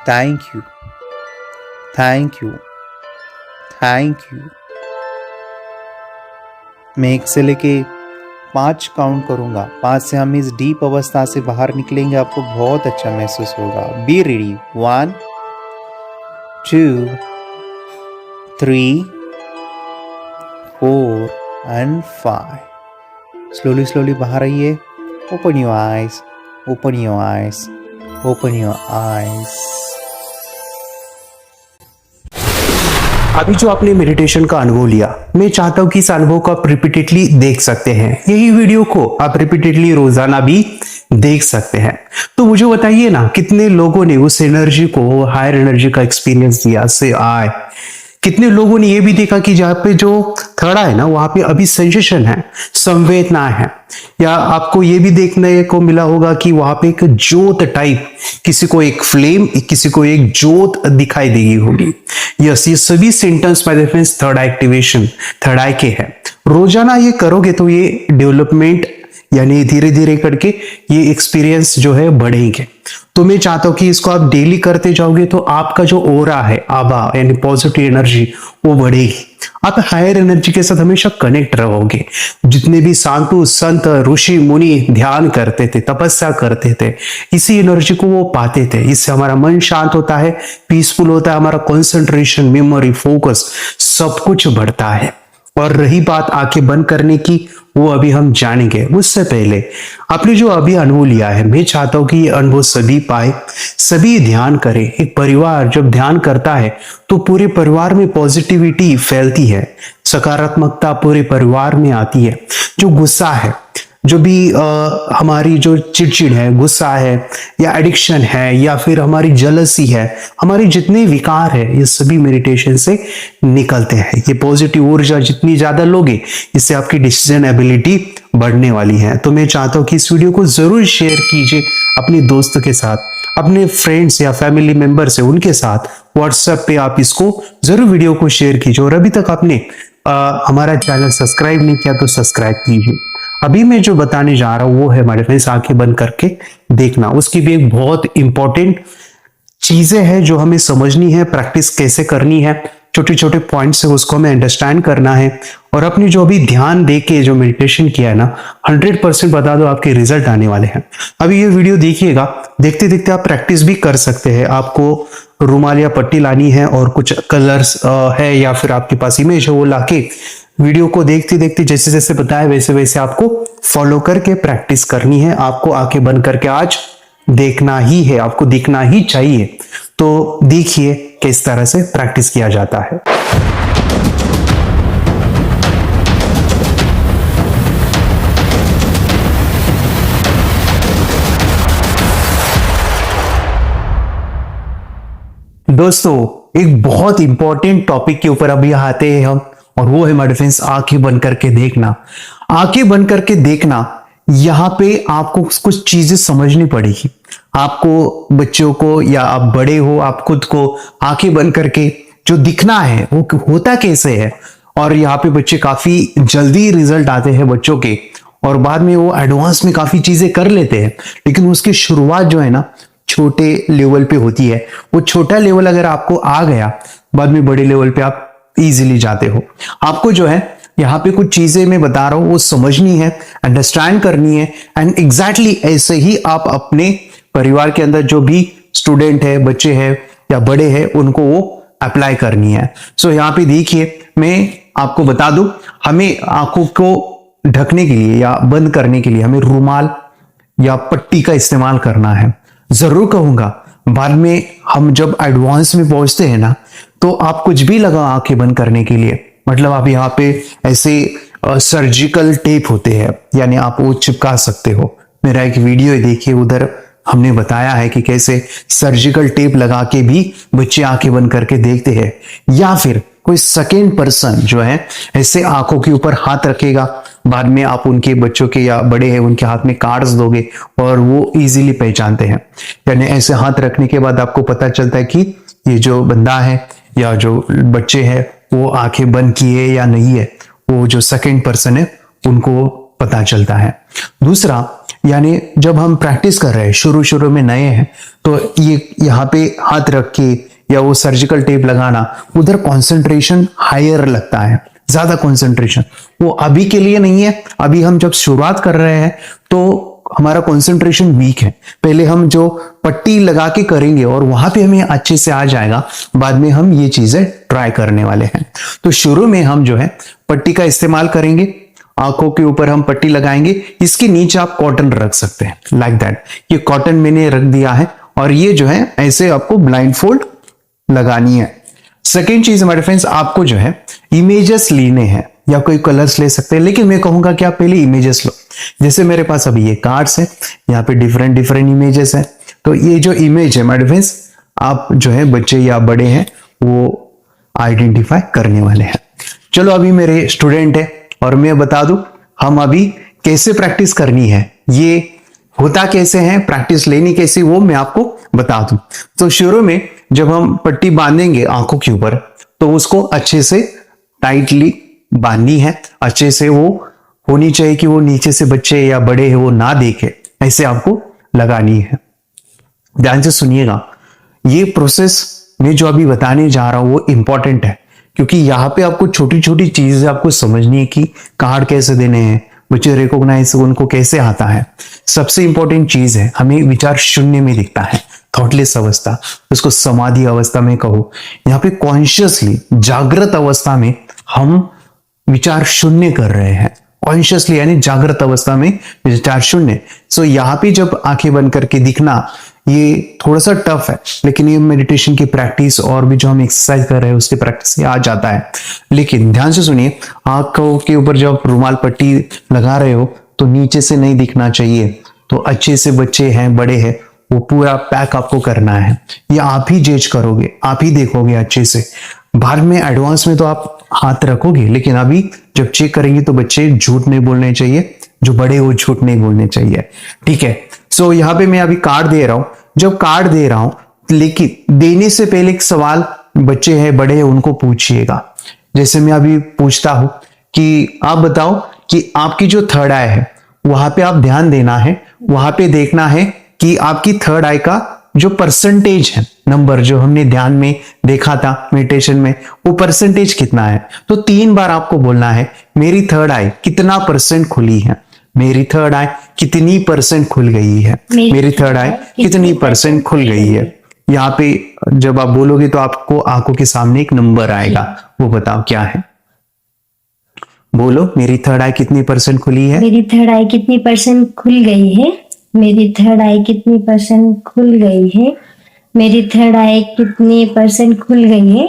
thank you, thank you, thank you. मैं 1 से लेके 5 काउंट करूंगा। 5 से हम इस डीप अवस्था से बाहर निकलेंगे, आपको बहुत अच्छा महसूस होगा। Be ready. 1 2 3 4 and 5। Slowly slowly बाहर आइए। Open your eyes, open your eyes, open your eyes. अभी जो आपने मेडिटेशन का अनुभव लिया, मैं चाहता हूं कि इस अनुभव को आप रिपीटेडली देख सकते हैं। यही वीडियो को आप रिपीटेडली रोजाना भी देख सकते हैं। तो मुझे बताइए ना, कितने लोगों ने उस एनर्जी को, हायर एनर्जी का एक्सपीरियंस दिया से आए। कितने लोगों ने ये भी देखा कि जहाँ पे जो खड़ा है ना, वहां पे अभी सेंसेशन है, संवेदना है। या आपको ये भी देखने को मिला होगा कि वहां पे एक ज्योत टाइप, किसी को एक फ्लेम, किसी को एक ज्योत दिखाई देगी होगी। यस, ये सभी symptoms my friends third eye activation, third eye के हैं। रोजाना ये करोगे तो ये डेवलपमेंट, यानी धीरे धीरे करके ये एक्सपीरियंस जो है बढ़ेंगे। तो मैं चाहता हूं कि इसको आप डेली करते जाओगे तो आपका जो ओरा है, आभा यानी पॉजिटिव एनर्जी, वो बढ़ेगी। आप हायर एनर्जी के साथ हमेशा कनेक्ट रहोगे। जितने भी साधु संत ऋषि मुनि ध्यान करते थे, तपस्या करते थे, इसी एनर्जी को वो पाते थे। इससे हमारा मन शांत होता है, पीसफुल होता है, हमारा कंसंट्रेशन, मेमोरी, फोकस सब कुछ बढ़ता है। और रही बात आंखें बंद करने की, वो अभी हम जानेंगे। उससे पहले आपने जो अभी अनुभव लिया है, मैं चाहता हूं कि ये अनुभव सभी पाए, सभी ध्यान करें। एक परिवार जब ध्यान करता है तो पूरे परिवार में पॉजिटिविटी फैलती है, सकारात्मकता पूरे परिवार में आती है। जो गुस्सा है, जो भी हमारी जो चिड़चिड़ है, गुस्सा है या एडिक्शन है या फिर हमारी जलसी है, हमारे जितने विकार है, ये सभी मेडिटेशन से निकलते हैं। ये पॉजिटिव ऊर्जा जितनी ज्यादा लोगे, इससे आपकी डिसीजन एबिलिटी बढ़ने वाली है। तो मैं चाहता हूं कि इस वीडियो को जरूर शेयर कीजिए अपने दोस्त के साथ, अपने फ्रेंड्स या फैमिली मेंबर से, उनके साथ व्हाट्सएप पे आप इसको जरूर वीडियो को शेयर कीजिए। और अभी तक आपने हमारा चैनल सब्सक्राइब नहीं किया तो सब्सक्राइब कीजिए। अभी मैं जो बताने जा रहा हूं वो है हमारे फ्रेंड्स आंखें बंद करके देखना। उसकी भी एक बहुत इंपॉर्टेंट चीजें हैं जो हमें समझनी है, प्रैक्टिस कैसे करनी है, छोटे छोटे पॉइंट्स है उसको हमें अंडरस्टैंड करना है। और अपनी जो भी ध्यान दे के जो मेडिटेशन किया है ना, 100% बता दो आपके रिजल्ट आने वाले हैं। अभी ये वीडियो देखिएगा, देखते देखते आप प्रैक्टिस भी कर सकते हैं। आपको रुमाल या पट्टी लानी है और कुछ कलर्स है या फिर आपके पास इमेज है, वो लाके वीडियो को देखते देखते जैसे जैसे बताया वैसे वैसे आपको फॉलो करके प्रैक्टिस करनी है। आपको आंखें बंद करके आज देखना ही है, आपको दिखना ही चाहिए। तो देखिए किस तरह से प्रैक्टिस किया जाता है। दोस्तों, एक बहुत इंपॉर्टेंट टॉपिक के ऊपर अभी आते हैं हम, और वो है हमारे फ्रेंड्स आंखें बंद करके देखना। आंखें बंद करके देखना, यहां पे आपको कुछ चीजें समझनी पड़ेगी। आपको, बच्चों को या आप बड़े हो, आप खुद को आंखें बंद करके जो दिखना है वो होता कैसे है। और यहाँ पे बच्चे काफी जल्दी रिजल्ट आते हैं बच्चों के, और बाद में वो एडवांस में काफी चीजें कर लेते हैं। लेकिन उसकी शुरुआत जो है ना, छोटे लेवल पे होती है। वो छोटा लेवल अगर आपको आ गया, बाद में बड़े लेवल पे आप इजीली जाते हो। आपको जो है यहाँ पे कुछ चीजें मैं बता रहा हूं वो समझनी है, अंडरस्टैंड करनी है, एंड एग्जैक्टली ऐसे ही आप अपने परिवार के अंदर जो भी स्टूडेंट है, बच्चे हैं या बड़े हैं, उनको वो अप्लाई करनी है। सो यहाँ पे देखिए, मैं आपको बता दूं, हमें आंखों को ढकने के लिए या बंद करने के लिए हमें रुमाल या पट्टी का इस्तेमाल करना है। जरूर कहूंगा, बाद में हम जब एडवांस में पहुंचते हैं ना, तो आप कुछ भी लगा आंखें बंद करने के लिए, मतलब आप यहाँ पे ऐसे सर्जिकल टेप होते हैं, यानी आप वो चिपका सकते हो। मेरा एक वीडियो देखिए, उधर हमने बताया है कि कैसे सर्जिकल टेप लगा के भी बच्चे आंखें बंद करके देखते हैं। या फिर कोई सेकेंड पर्सन जो है ऐसे आंखों के ऊपर हाथ रखेगा, बाद में आप उनके बच्चों के या बड़े हैं उनके हाथ में कार्ड्स दोगे और वो इजीली पहचानते हैं। यानी ऐसे हाथ रखने के बाद आपको पता चलता है कि ये जो बंदा है या जो बच्चे हैं वो आंखें बंद किए या नहीं है। वो जो सेकेंड पर्सन है उनको पता चलता है। दूसरा, यानी जब हम प्रैक्टिस कर रहे हैं, शुरू शुरू में नए हैं, तो ये यहाँ पे हाथ रख के या वो सर्जिकल टेप लगाना, उधर कंसंट्रेशन हायर लगता है, ज्यादा कंसंट्रेशन। वो अभी के लिए नहीं है, अभी हम जब शुरुआत कर रहे हैं तो हमारा कंसंट्रेशन वीक है। पहले हम जो पट्टी लगा के करेंगे और वहां पे हमें अच्छे से आ जाएगा, बाद में हम ये चीजें ट्राई करने वाले हैं। तो शुरू में हम जो है पट्टी का इस्तेमाल करेंगे, आंखों के ऊपर हम पट्टी लगाएंगे, इसके नीचे आप कॉटन रख सकते हैं, लाइक दैट। ये कॉटन मैंने रख दिया है और ये जो है ऐसे आपको ब्लाइंड फोल्ड लगानी है। सेकेंड चीज हमारे फ्रेंड्स, आपको जो है इमेजेस लेने हैं या कोई कलर्स ले सकते हैं, लेकिन मैं कहूंगा कि आप पहले इमेजेस लो। जैसे मेरे पास अभी ये कार्ड्स है, यहाँ पे डिफरेंट डिफरेंट इमेजेस है। तो ये जो इमेज है हमारे फ्रेंड्स, आप जो है बच्चे या बड़े हैं वो आइडेंटिफाई करने वाले हैं। चलो, अभी मेरे स्टूडेंट है और मैं बता दूं हम अभी कैसे प्रैक्टिस करनी है, ये होता कैसे है, प्रैक्टिस लेनी कैसी, वो मैं आपको बता दूं। तो शुरू में जब हम पट्टी बांधेंगे आंखों के ऊपर, तो उसको अच्छे से टाइटली बांधनी है। अच्छे से वो होनी चाहिए कि वो नीचे से बच्चे या बड़े हैं वो ना देखे, ऐसे आपको लगानी है। ध्यान से सुनिएगा, ये प्रोसेस मैं जो अभी बताने जा रहा हूं वो इंपॉर्टेंट है, क्योंकि यहाँ पे आपको छोटी छोटी चीजें आपको समझनी है कि कार्ड कैसे देने हैं, बच्चे रिकॉग्नाइज उनको कैसे आता है। सबसे इंपॉर्टेंट चीज है, हमें विचार शून्य में दिखता है, थॉटलेस अवस्था, उसको समाधि अवस्था में कहो। यहाँ पे कॉन्शियसली जागृत अवस्था में हम विचार शून्य कर रहे हैं, कॉन्शियसली यानी जागृत अवस्था में विचार शून्य। सो यहाँ पे जब आंखें बंद करके दिखना, ये थोड़ा सा टफ है, लेकिन ये मेडिटेशन की प्रैक्टिस और भी जो हम एक्सरसाइज कर रहे हैं उसकी प्रैक्टिस से आ जाता है। लेकिन ध्यान से सुनिए, आंखों के ऊपर जब रुमाल पट्टी लगा रहे हो तो नीचे से नहीं दिखना चाहिए। तो अच्छे से बच्चे हैं, बड़े हैं, वो पूरा पैक आपको करना है। ये आप ही जज करोगे, आप ही देखोगे अच्छे से। बाद में एडवांस में तो आप हाथ रखोगे, लेकिन अभी जब चेक करेंगे तो बच्चे झूठ नहीं बोलने चाहिए, जो बड़े हो झूठ नहीं बोलने चाहिए, ठीक है। सो यहाँ पे मैं अभी कार्ड दे रहा हूं। जब कार्ड दे रहा हूं, लेकिन देने से पहले एक सवाल बच्चे हैं, बड़े हैं, उनको पूछिएगा। जैसे मैं अभी पूछता हूं कि आप बताओ कि आपकी जो थर्ड आई है, वहां पे आप ध्यान देना है, वहां पे देखना है कि आपकी थर्ड आई का जो परसेंटेज है, नंबर जो हमने ध्यान में देखा था मेडिटेशन में, वो परसेंटेज कितना है। तो 3 बार आपको बोलना है, मेरी थर्ड आई कितना परसेंट खुली है, मेरी थर्ड आई कितनी परसेंट खुल गई है, मेरी थर्ड आई कितनी परसेंट खुल गई है। यहाँ पे जब आप बोलोगे तो आपको आंखों के सामने एक नंबर आएगा, वो बताओ क्या है। बोलो, मेरी थर्ड आई कितनी परसेंट खुली है। मेरी थर्ड आई कितनी परसेंट खुल गई है, मेरी थर्ड आई कितनी परसेंट खुल गई है, मेरी थर्ड आई कितनी परसेंट खुल गई है।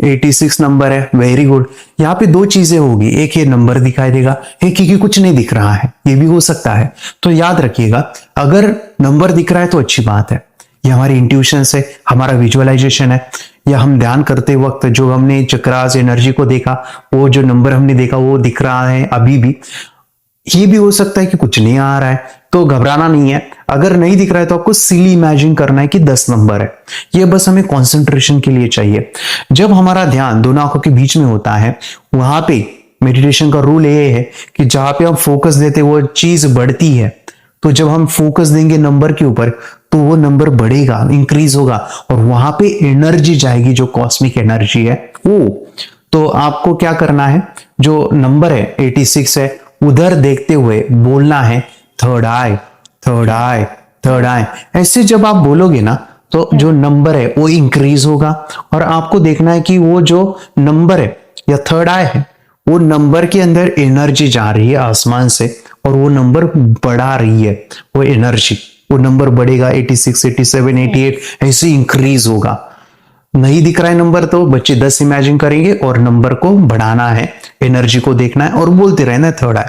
86 नंबर है, वेरी गुड। यहाँ पे 2 चीजें होगी, एक ये नंबर दिखाई देगा, एक क्योंकि कुछ नहीं दिख रहा है, ये भी हो सकता है। तो याद रखिएगा, अगर नंबर दिख रहा है तो अच्छी बात है, ये हमारी इंट्यूशन है, हमारा विजुअलाइजेशन है, या हम ध्यान करते वक्त जो हमने चक्रास एनर्जी को देखा, वो जो नंबर हमने देखा वो दिख रहा है अभी भी। ये भी हो सकता है कि कुछ नहीं आ रहा है, तो घबराना नहीं है। अगर नहीं दिख रहा है तो आपको सिली इमेजिन करना है कि 10 नंबर है। ये बस हमें कंसंट्रेशन के लिए चाहिए। जब हमारा ध्यान दोनों आंखों के बीच में होता है, वहां पे मेडिटेशन का रूल ये है कि जहां पे हम फोकस देते वो चीज बढ़ती है। तो जब हम फोकस देंगे नंबर के ऊपर तो वो नंबर बढ़ेगा, इंक्रीज होगा, और वहां पे एनर्जी जाएगी, जो कॉस्मिक एनर्जी है वो। तो आपको क्या करना है, जो नंबर है 86 है, उधर देखते हुए बोलना है third eye, third eye, third आई। ऐसे जब आप बोलोगे ना तो जो नंबर है वो इंक्रीज होगा, और आपको देखना है कि वो जो नंबर है या थर्ड आई है, वो नंबर के अंदर एनर्जी जा रही है आसमान से, और वो नंबर बढ़ा रही है वो एनर्जी। वो नंबर बढ़ेगा, 86, 87, 88 ऐसे इंक्रीज होगा। नहीं दिख रहा है नंबर तो बच्चे 10 इमेजिन करेंगे और नंबर को बढ़ाना है, एनर्जी को देखना है और बोलते रहना है थर्ड आई।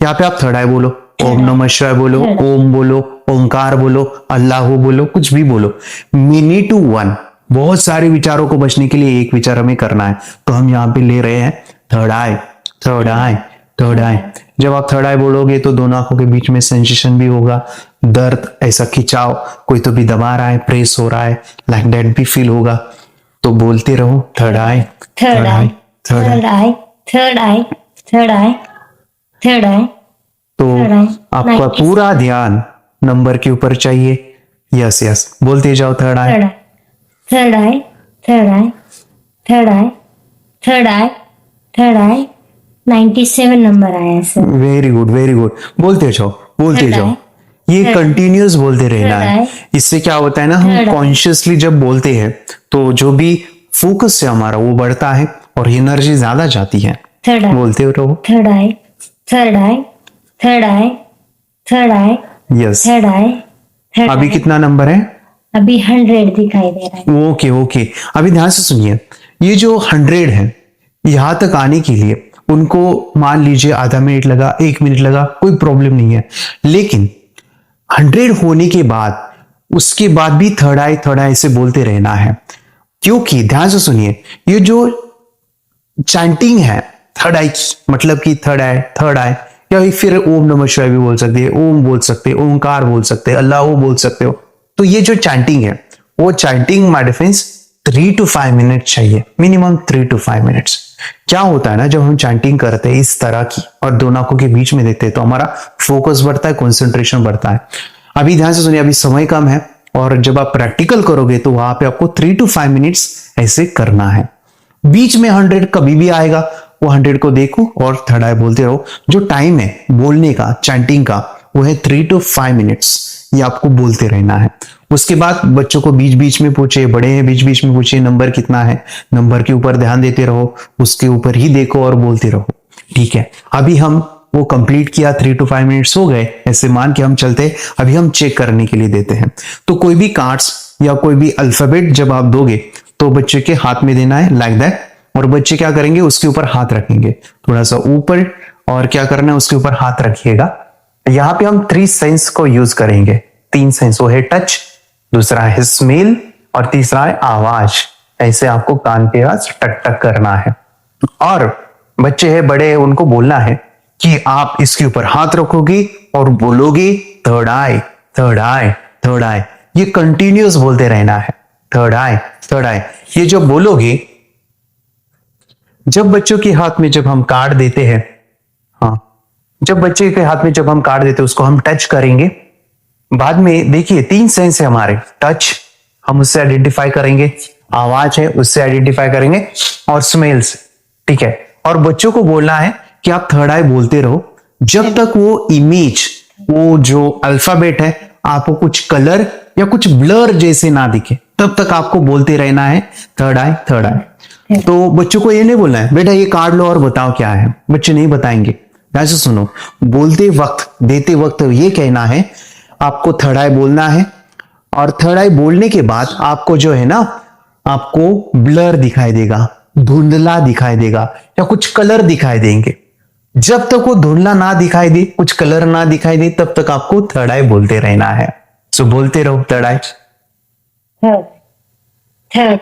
यहाँ पे आप थर्ड आई बोलो, ओम नमः शिवाय बोलो, ओम बोलो, ओंकार बोलो, अल्लाह बोलो, कुछ भी बोलो। मिनी टू 1, बहुत सारे विचारों को बचने के लिए एक विचार हमें करना है, तो हम यहाँ पे ले रहे हैं third eye, third eye, third आई। जब आप थर्ड आई बोलोगे तो दोनों आंखों के बीच में सेंसेशन भी होगा, दर्द, ऐसा खिंचाव, कोई तो भी दबा रहा है, प्रेस हो रहा है, लाइक दैट भी फील होगा। तो बोलते रहो third eye, third eye, third eye, third eye, third eye, third आई। तो आपका पूरा ध्यान नंबर के ऊपर चाहिए। यस यस, बोलते जाओ third eye, third eye, third eye, third eye, third eye, third आई। 97 नंबर आया sir. Very good, very good. बोलते जाओ, बोलते जाओ, ये कंटिन्यूअस बोलते रहना है। इससे क्या होता है ना, हम कॉन्शियसली जब बोलते हैं तो जो भी फोकस है हमारा वो बढ़ता है और एनर्जी ज्यादा जाती है। थर्ड आई, बोलते रहो third eye, third eye, third eye, third आई, यस। थर्ड आई, थर्ड अभी आई। कितना नंबर है? अभी 100 दिखाई दे रहा है। ओके ओके, अभी ध्यान से सुनिए। ये जो 100 है, यहां तक आने के लिए उनको मान लीजिए आधा मिनट लगा, 1 मिनट लगा, कोई प्रॉब्लम नहीं है। लेकिन 100 होने के बाद उसके बाद भी थर्ड आई से बोलते रहना है, क्योंकि ध्यान से सुनिए, ये जो चैंटिंग है थर्ड आई मतलब कि थर्ड आई, या फिर ओम नमः शिवाय भी बोल सकते हैं, ओम बोल सकते हैं, ओंकार बोल सकते हैं, अल्लाह बोल सकते हो। तो ये जो चैंटिंग है वो chanting my difference 3 to 5 minute चाहिए, मिनिमम 3 to 5 मिनट्स। क्या होता है ना, जब हम चैंटिंग करते हैं इस तरह की और दोनों आंखों के बीच में देखते हैं तो हमारा फोकस बढ़ता है, कंसंट्रेशन बढ़ता है। अभी ध्यान से सुनिए, अभी समय कम है और जब आप प्रैक्टिकल करोगे तो वहां पे आपको 3 to 5 मिनट्स ऐसे करना है। बीच में 100 कभी भी आएगा, वो 100 को देखो और थर्ड आई बोलते रहो। जो टाइम है बोलने का, चैंटिंग का, वो है 3 to 5 मिनट्स। ये आपको बोलते रहना है। उसके बाद बच्चों को बीच बीच में पूछे, बड़े हैं बीच बीच में पूछे नंबर कितना है, नंबर के ऊपर ध्यान देते रहो, उसके ऊपर ही देखो और बोलते रहो। ठीक है, अभी हम वो कंप्लीट किया, 3 to 5 मिनट्स हो गए, ऐसे मान के हम चलते। अभी हम चेक करने के लिए देते हैं। तो कोई भी कार्ड्स या कोई भी अल्फाबेट जब आप दोगे तो बच्चे के हाथ में देना है, लाइक दैट। और बच्चे क्या करेंगे, उसके ऊपर हाथ रखेंगे, थोड़ा सा ऊपर और क्या करना है, उसके ऊपर हाथ रखिएगा। यहाँ पे हम 3 सेंस को यूज करेंगे। 3 सेंस, वो है टच, दूसरा है स्मेल और तीसरा है आवाज। ऐसे आपको कान के पास टक टक करना है। और बच्चे हैं, बड़े हैं, उनको बोलना है कि आप इसके ऊपर हाथ रखोगे और बोलोगे third eye, third eye, third आई। ये कंटिन्यूअस बोलते रहना है, थर्ड आई, थर्ड आई। ये जब बोलोगे, जब बच्चों के हाथ में जब हम कार्ड देते हैं, हाँ, जब बच्चे के हाथ में जब हम कार्ड देते हैं उसको हम टच करेंगे। बाद में देखिए 3 सेंस है हमारे, टच हम उससे आइडेंटिफाई करेंगे, आवाज है उससे आइडेंटिफाई करेंगे, और स्मेल्स, ठीक है। और बच्चों को बोलना है कि आप थर्ड आई बोलते रहो जब तक वो इमेज, वो जो अल्फाबेट है आपको कुछ कलर या कुछ ब्लर जैसे ना दिखे, तब तक आपको बोलते रहना है थर्ड आई, थर्ड आई। तो बच्चों को ये नहीं बोलना है बेटा ये कार्ड लो और बताओ क्या है, बच्चे नहीं बताएंगे। ऐसे सुनो, बोलते वक्त, देते वक्त ये कहना है आपको थर्ड आई बोलना है, और थर्ड आई बोलने के बाद आपको जो है ना, आपको ब्लर दिखाई देगा, धुंधला दिखाई देगा या कुछ कलर दिखाई देंगे। जब तक वो धुंधला ना दिखाई दे, कुछ कलर ना दिखाई दे, तब तक आपको थर्ड आई बोलते रहना है। सो बोलते रहो थर्ड आई। Third, third.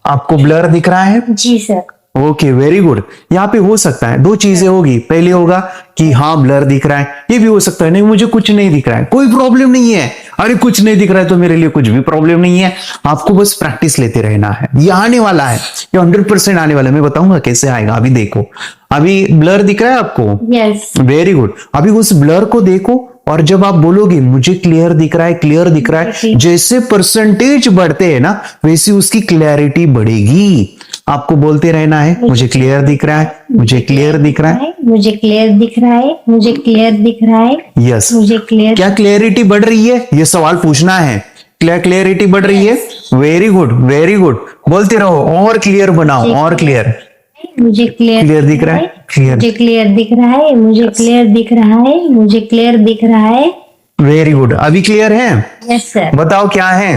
आपको ब्लर दिख रहा है? जी सर। Okay, very good. यहाँ पे हो सकता है 2 चीजें होगी। पहले होगा कि हाँ ब्लर दिख रहा है, ये भी हो सकता है नहीं मुझे कुछ नहीं दिख रहा है, कोई प्रॉब्लम नहीं है। अरे कुछ नहीं दिख रहा है तो मेरे लिए कुछ भी प्रॉब्लम नहीं है। आपको बस प्रैक्टिस लेते रहना है, ये आने वाला है, ये 100% आने वाला है। मैं बताऊंगा कैसे आएगा, अभी देखो। अभी ब्लर दिख रहा है आपको? यस। Very good. अभी उस ब्लर को देखो और जब आप बोलोगे मुझे क्लियर दिख रहा है, क्लियर दिख रहा है, जैसे परसेंटेज बढ़ते हैं ना वैसे उसकी क्लैरिटी बढ़ेगी। आपको बोलते रहना है मुझे क्लियर दिख रहा है, मुझे क्लियर दिख रहा है, मुझे क्लियर दिख रहा है, मुझे क्लियर दिख रहा है। यस। मुझे क्लियर। क्या क्लैरिटी बढ़ रही है, ये सवाल पूछना है। क्या क्लैरिटी बढ़ रही है? Very good, very good. बोलते रहो और क्लियर बनाओ, और क्लियर। मुझे क्लियर दिख रहा है, क्लियर। मुझे क्लियर दिख रहा है, मुझे क्लियर दिख रहा है, मुझे क्लियर दिख रहा है। Very good. अभी क्लियर है? Yes sir. बताओ क्या है?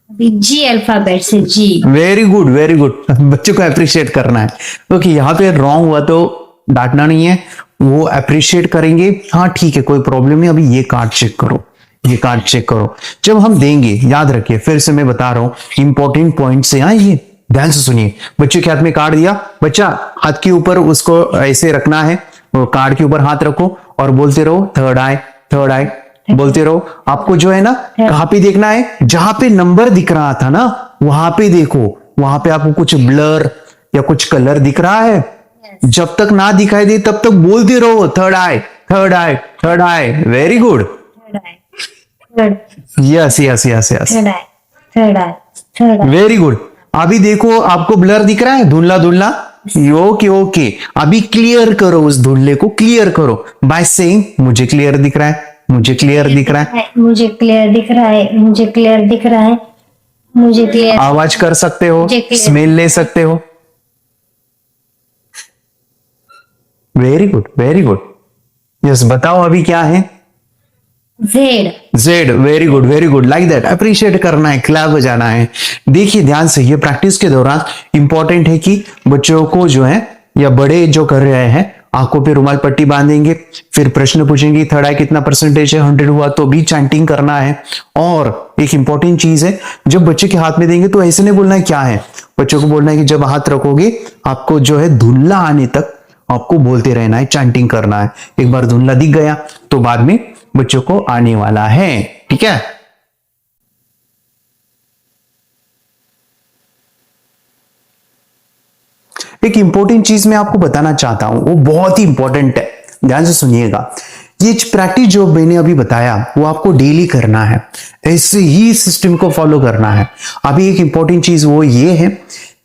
अभी जी अल्फाबेट से G. Very good, very good. बच्चों को अप्रिशिएट करना है, क्योंकि यहाँ पे रॉन्ग हुआ तो डांटना नहीं है, वो अप्रिशिएट करेंगे। हाँ ठीक है, कोई प्रॉब्लम नहीं। अभी ये कार्ड चेक करो, ये कार्ड चेक करो। जब हम देंगे, याद रखिए, फिर से मैं बता रहा हूँ इंपॉर्टेंट पॉइंट से। हाँ, ये ध्यान से सुनिए। बच्चे के हाथ में कार्ड दिया, बच्चा हाथ के ऊपर उसको ऐसे रखना है, कार्ड के ऊपर हाथ रखो और बोलते रहो थर्ड आई, थर्ड आई, बोलते रहो। आपको जो है ना कहां पे देखना है, जहां पे नंबर दिख रहा था ना वहां पे देखो, वहां पे आपको कुछ ब्लर या कुछ कलर दिख रहा है। जब तक ना दिखाई दे तब तक बोलते रहो third eye, third eye, third eye. Very good. Third, yes yes yes yes, third eye, third eye, third eye. Very good. अभी देखो आपको ब्लर दिख रहा है, धुंधला धुंधला। ओके ओके, अभी क्लियर करो, उस धुंधले को क्लियर करो बाय सेइंग मुझे क्लियर दिख रहा है, मुझे क्लियर दिख रहा है, मुझे क्लियर दिख रहा है, मुझे क्लियर दिख रहा है, मुझे क्लियर। आवाज कर सकते हो, मुझे clear- स्मेल ले सकते हो। Very good, very good. Yes, बताओ अभी क्या है? Z. Z. Very good, very good. Like that, appreciate करना है, क्लैप बजाना है। देखिए ध्यान से, ये प्रैक्टिस के दौरान इंपॉर्टेंट है कि बच्चों को जो है या बड़े जो कर रहे हैं आंखों पे रुमाल पट्टी बांधेंगे, फिर प्रश्न पूछेंगे थर्ड आई कितना परसेंटेज है, 100 हुआ तो भी चैंटिंग करना है। और एक इंपॉर्टेंट चीज है, जब बच्चे के हाथ में देंगे तो ऐसे नहीं बोलना है क्या है, बच्चों को बोलना है कि जब हाथ रखोगे आपको जो है धुंधला आने तक आपको बोलते रहना है, चैंटिंग करना है। एक बार धुंधला दिख गया तो बाद में बच्चों को आने वाला है, ठीक है। एक इंपॉर्टेंट चीज मैं आपको बताना चाहता हूं, वो बहुत ही इंपॉर्टेंट है, ध्यान से सुनिएगा। ये प्रैक्टिस जो मैंने अभी बताया वो आपको डेली करना है, ऐसे ही सिस्टम को फॉलो करना है। अभी एक इंपॉर्टेंट चीज वो ये है,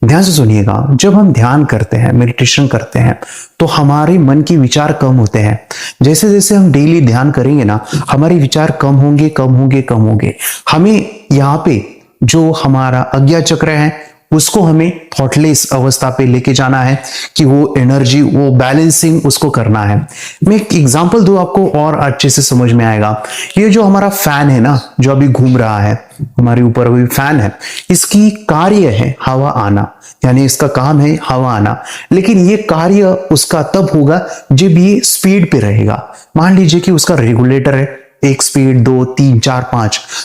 ध्यान से सुनिएगा। जब हम ध्यान करते हैं, मेडिटेशन करते हैं, तो हमारे मन के विचार कम होते हैं। जैसे जैसे हम डेली ध्यान करेंगे ना, हमारे विचार कम होंगे, कम होंगे, कम होंगे। हमें यहाँ पे जो हमारा अज्ञा चक्र है उसको हमें थॉटलेस अवस्था पे लेके जाना है कि वो एनर्जी, वो बैलेंसिंग उसको करना है। मैं एक एग्जांपल दूं आपको और अच्छे से समझ में आएगा। ये जो हमारा फैन है ना, जो अभी घूम रहा है हमारे ऊपर, अभी फैन है, इसकी कार्य है हवा आना, यानी इसका काम है हवा आना। लेकिन ये कार्य उसका तब होगा जब ये स्पीड पे रहेगा। मान लीजिए कि उसका रेगुलेटर है, 1 स्पीड, 2, 3, 4,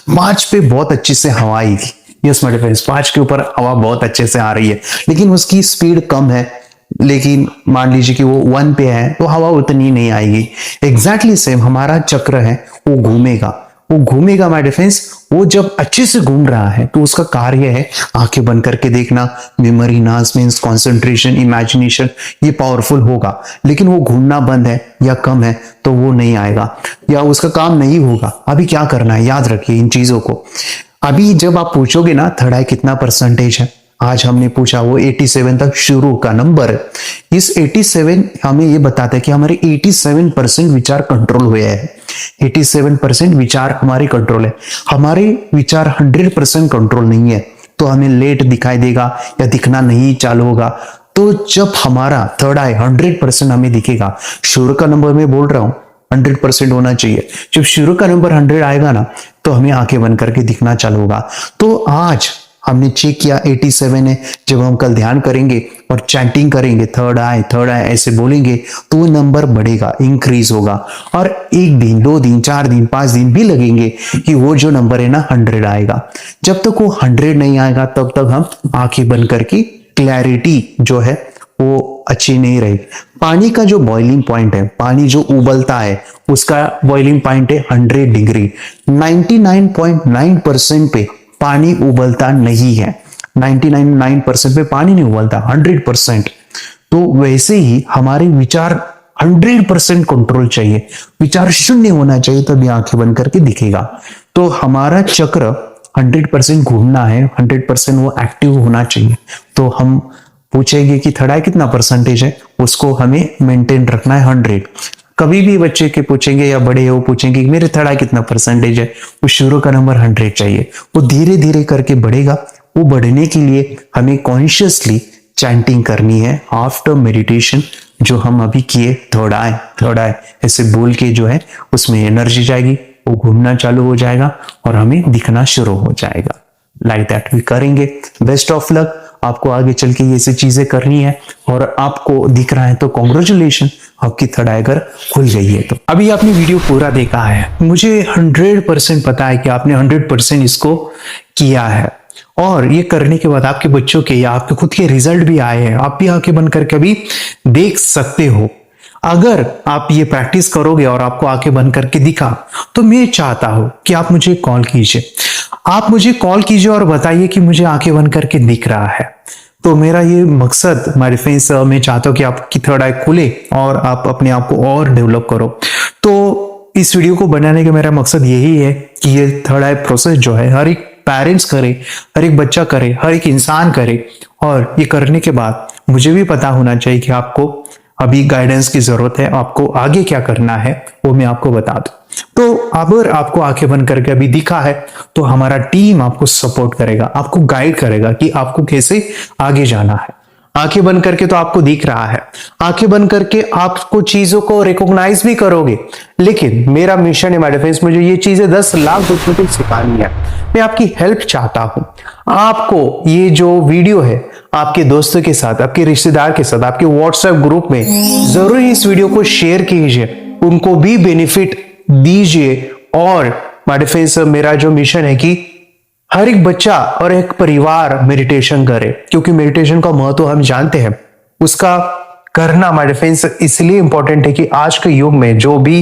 5 पे बहुत अच्छे से हवा आएगी। यस माय फ्रेंड्स, 5 के ऊपर हवा बहुत अच्छे से आ रही है, लेकिन उसकी स्पीड कम है। लेकिन मान लीजिए कि वो 1 पे है तो हवा उतनी नहीं आएगी। एग्जैक्टली सेम हमारा चक्र है, वो घूमेगा माय डिफेंस। वो जब अच्छे से घूम रहा है तो उसका कार्य है आंखें बंद करके देखना, मेमोरी, नास मीन्स कंसंट्रेशन, इमेजिनेशन, ये पावरफुल होगा। लेकिन वो घूमना बंद है या कम है तो वो नहीं आएगा या उसका काम नहीं होगा। अभी क्या करना है, याद रखिए इन चीजों को। अभी जब आप पूछोगे ना थर्ड आई कितना परसेंटेज है, आज हमने पूछा, वो 87 तक शुरू का नंबर है। इस 87 हमें ये बताता है कि हमारे 87% विचार कंट्रोल हुए हैं। 87% विचार हमारे कंट्रोल है। हमारे विचार 100% कंट्रोल नहीं है तो हमें लेट दिखाई देगा या दिखना नहीं चालू होगा। तो जब हमारा थर्ड आई 100% हमें दिखेगा, शुरू का नंबर मैं बोल रहा हूं 100% होना चाहिए। जब शुरू का नंबर 100 आएगा ना तो हमें आंखें बंद करके दिखना चालू होगा। तो आज हमने चेक किया 87 है। जब हम कल ध्यान करेंगे और चैंटिंग करेंगे थर्ड आई ऐसे बोलेंगे तो वो नंबर बढ़ेगा, इंक्रीज होगा। और 1 दिन, 2 दिन, 4 दिन, 5 दिन भी लगेंगे कि वो जो नंबर है ना 100 आएगा। जब तक वो 100 नहीं आएगा तब तक हम आंखें बंद करके क्लैरिटी जो है वो अच्छी नहीं रहेगी। पानी का जो बॉइलिंग पॉइंट है, पानी जो उबलता है, उसका बॉइलिंग पॉइंट है 100 डिग्री। 99.9% पे पानी उबलता नहीं है। 99% पे पानी नहीं उबलता, 100%। तो वैसे ही हमारे विचार 100% कंट्रोल चाहिए, विचार शून्य होना चाहिए, तभी आंखें बंद करके दिखेगा। तो हमारा चक्र 100% घूमना है, 100% वो एक्टिव होना चाहिए। तो हम पूछेंगे कि थर्ड आई कितना परसेंटेज है, उसको हमें मेंटेन रखना है 100। कभी भी बच्चे के पूछेंगे या बड़े वो पूछेंगे कि मेरे थर्ड आई कितना परसेंटेज है, वो शुरू का नंबर 100 चाहिए। वो धीरे धीरे करके बढ़ेगा। वो बढ़ने के लिए हमें कॉन्शियसली चैंटिंग करनी है आफ्टर मेडिटेशन, जो हम अभी किए थर्ड आई ऐसे बोल के जो है उसमें एनर्जी जाएगी, वो घूमना चालू हो जाएगा और हमें दिखना शुरू हो जाएगा। लाइक दैट वी करेंगे। बेस्ट ऑफ लक, आपको आगे चल के ये सब चीजें करनी है और आपको दिख रहा है तो कॉन्ग्रेचुलेशन, आपकी थर्ड आई अगर खुल गई है तो। अभी आपने वीडियो पूरा देखा है, मुझे 100% पता है कि आपने 100% इसको किया है और ये करने के बाद आपके बच्चों के या आपके खुद के रिजल्ट भी आए हैं। आप भी आंखें बंद करके अभी देख सकते हो। अगर आप ये प्रैक्टिस करोगे और आपको आंखें बंद करके दिखा तो मैं चाहता हूं कि आप मुझे कॉल कीजिए। आप मुझे कॉल कीजिए और बताइए कि मुझे आंखें बंद करके दिख रहा है। तो मेरा ये मकसद, मेरे फ्रेंड्स, मैं चाहता हूं कि आपकी थर्ड आई खुले और आप अपने आप को और डेवलप करो। तो इस वीडियो को बनाने का मेरा मकसद यही है कि ये थर्ड आई प्रोसेस जो है हर एक पेरेंट्स करे, हर एक बच्चा करे, हर एक इंसान करे। और ये करने के बाद मुझे भी पता होना चाहिए कि आपको अभी गाइडेंस की जरूरत है, आपको आगे क्या करना है वो मैं आपको बता दूं। तो अगर आपको आंखें बंद करके अभी दिखा है तो हमारा टीम आपको सपोर्ट करेगा, आपको गाइड करेगा कि आपको कैसे आगे जाना है। आंखें बंद करके तो आपको दिख रहा है, आंखें बंद करके आपको चीजों को रिकॉग्नाइज भी करोगे। लेकिन मेरा मिशन है माय फ्रेंड्स, मुझे ये चीजें 10 लाख बच्चों को सिखानी है। मैं आपकी हेल्प चाहता हूं। आपको ये जो वीडियो है आपके दोस्तों के साथ, आपके रिश्तेदार के साथ, आपके व्हाट्सएप ग्रुप में जरूर इस वीडियो को शेयर कीजिए, उनको भी बेनिफिट दीजिए। और माय फ्रेंड्स, मेरा जो मिशन है कि हर एक बच्चा और एक परिवार मेडिटेशन करे, क्योंकि मेडिटेशन का महत्व हम जानते हैं। उसका करना माय फ्रेंड्स इसलिए इंपॉर्टेंट है कि आज के युग में जो भी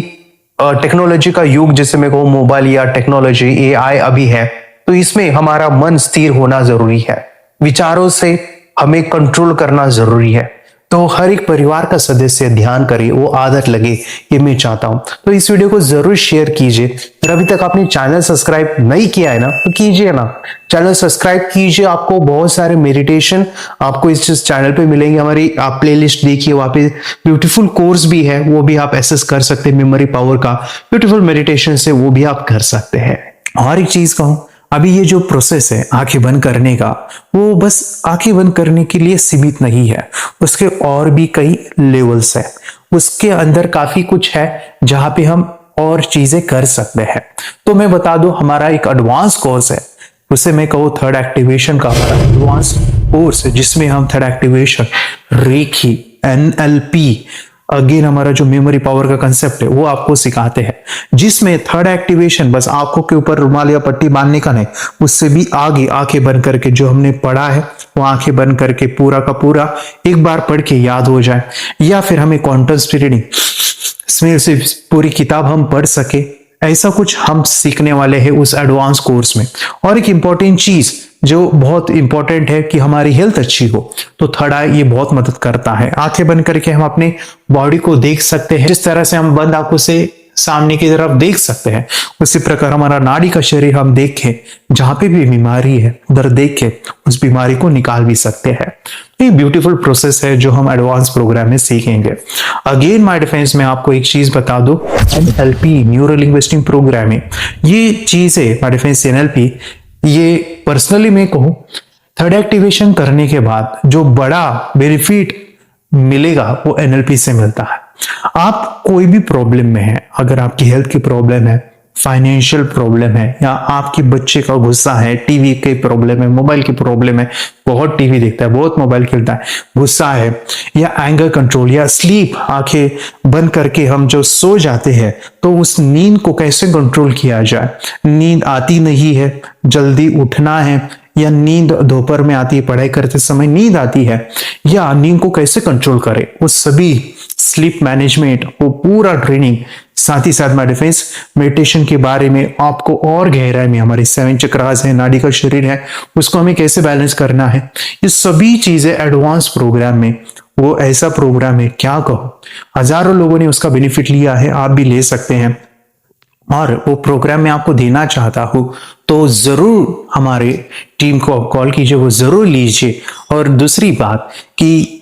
टेक्नोलॉजी का युग, जिसे मैं कहूँ मोबाइल या टेक्नोलॉजी AI अभी है, तो इसमें हमारा मन स्थिर होना जरूरी है, विचारों से हमें कंट्रोल करना जरूरी है। तो हर एक परिवार का सदस्य ध्यान करे, वो आदत लगे, ये मैं चाहता हूं। तो इस वीडियो को जरूर शेयर कीजिए। अगर अभी तक आपने चैनल सब्सक्राइब नहीं किया है ना तो कीजिए ना, चैनल सब्सक्राइब कीजिए। आपको बहुत सारे मेडिटेशन आपको इस चैनल पे मिलेंगे। हमारी आप प्लेलिस्ट देखिए, वहां पे ब्यूटीफुल कोर्स भी है, वो भी आप एक्सेस कर सकते हैं। मेमोरी पावर का ब्यूटीफुल मेडिटेशन से वो भी आप कर सकते हैं। और एक चीज कहूं, अभी ये जो प्रोसेस है आंखें बंद करने का, वो बस आंखें बंद करने के लिए सीमित नहीं है, उसके और भी कई लेवल्स है। उसके अंदर काफी कुछ है जहां पे हम और चीजें कर सकते हैं। तो मैं बता दूं, हमारा एक एडवांस कोर्स है, उसे मैं कहूँ थर्ड एक्टिवेशन का हमारा एडवांस कोर्स है, जिसमें हम थर्ड एक्टिवेशन, रेखी, NLP, अगेन हमारा जो मेमोरी पावर का कंसेप्ट है वो आपको सिखाते हैं। जिसमें थर्ड एक्टिवेशन बस आंखों के ऊपर रुमाल या पट्टी बांधने का नहीं, उससे भी आगे आंखें बंद करके जो हमने पढ़ा है वो आंखें बंद करके पूरा का पूरा एक बार पढ़ के याद हो जाए, या फिर हमें कॉन्टेक्स्ट रीडिंग इसमें से पूरी किताब हम पढ़ सके, ऐसा कुछ हम सीखने वाले हैं उस एडवांस कोर्स में। और एक इंपॉर्टेंट चीज जो बहुत इंपॉर्टेंट है कि हमारी हेल्थ अच्छी हो, तो थर्ड आई ये बहुत मदद करता है। आंखें बंद करके हम अपने बॉडी को देख सकते हैं, जिस तरह से हम बंद आंखों से सामने की तरफ देख सकते हैं, उसी प्रकार हमारा नाड़ी का शरीर हम देखें, जहां पे भी बीमारी है उधर देख के उस बीमारी को निकाल भी सकते हैं। ये ब्यूटीफुल प्रोसेस है जो हम एडवांस प्रोग्राम में सीखेंगे। अगेन माय डिफेंस में आपको एक चीज बता दो, NLP न्यूरो लिंग्विस्टिक प्रोग्रामिंग, ये चीज है माय डिफेंस NLP, ये पर्सनली मैं कहूं थर्ड एक्टिवेशन करने के बाद जो बड़ा बेनिफिट मिलेगा वो NLP से मिलता है। आप कोई भी प्रॉब्लम में है, अगर आपकी हेल्थ की प्रॉब्लम है, फाइनेंशियल प्रॉब्लम है, या आपके बच्चे का गुस्सा है, टीवी की प्रॉब्लम है, मोबाइल की प्रॉब्लम है, बहुत टीवी देखता है, बहुत मोबाइल खेलता है, गुस्सा है, या एंगर कंट्रोल, या स्लीप, आंखें बंद करके हम जो सो जाते हैं तो उस नींद को कैसे कंट्रोल किया जाए, नींद आती नहीं है, जल्दी उठना है, या नींद दोपहर में आती है, पढ़ाई करते समय नींद आती है, या नींद को कैसे कंट्रोल करें, वो सभी स्लीप मैनेजमेंट, वो पूरा ट्रेनिंग, साथ ही साथ माय डिफेंस मेडिटेशन के बारे में आपको और गहराई में, हमारे 7 चक्रास है, नाड़ी का शरीर है, उसको हमें कैसे बैलेंस करना है, ये सभी चीजें एडवांस प्रोग्राम में। वो ऐसा प्रोग्राम है क्या कहो, हजारों लोगों ने उसका बेनिफिट लिया है, आप भी ले सकते हैं। और वो प्रोग्राम मैं आपको देना चाहता हूं तो जरूर हमारे टीम को आप कॉल कीजिए, वो जरूर लीजिए। और दूसरी बात कि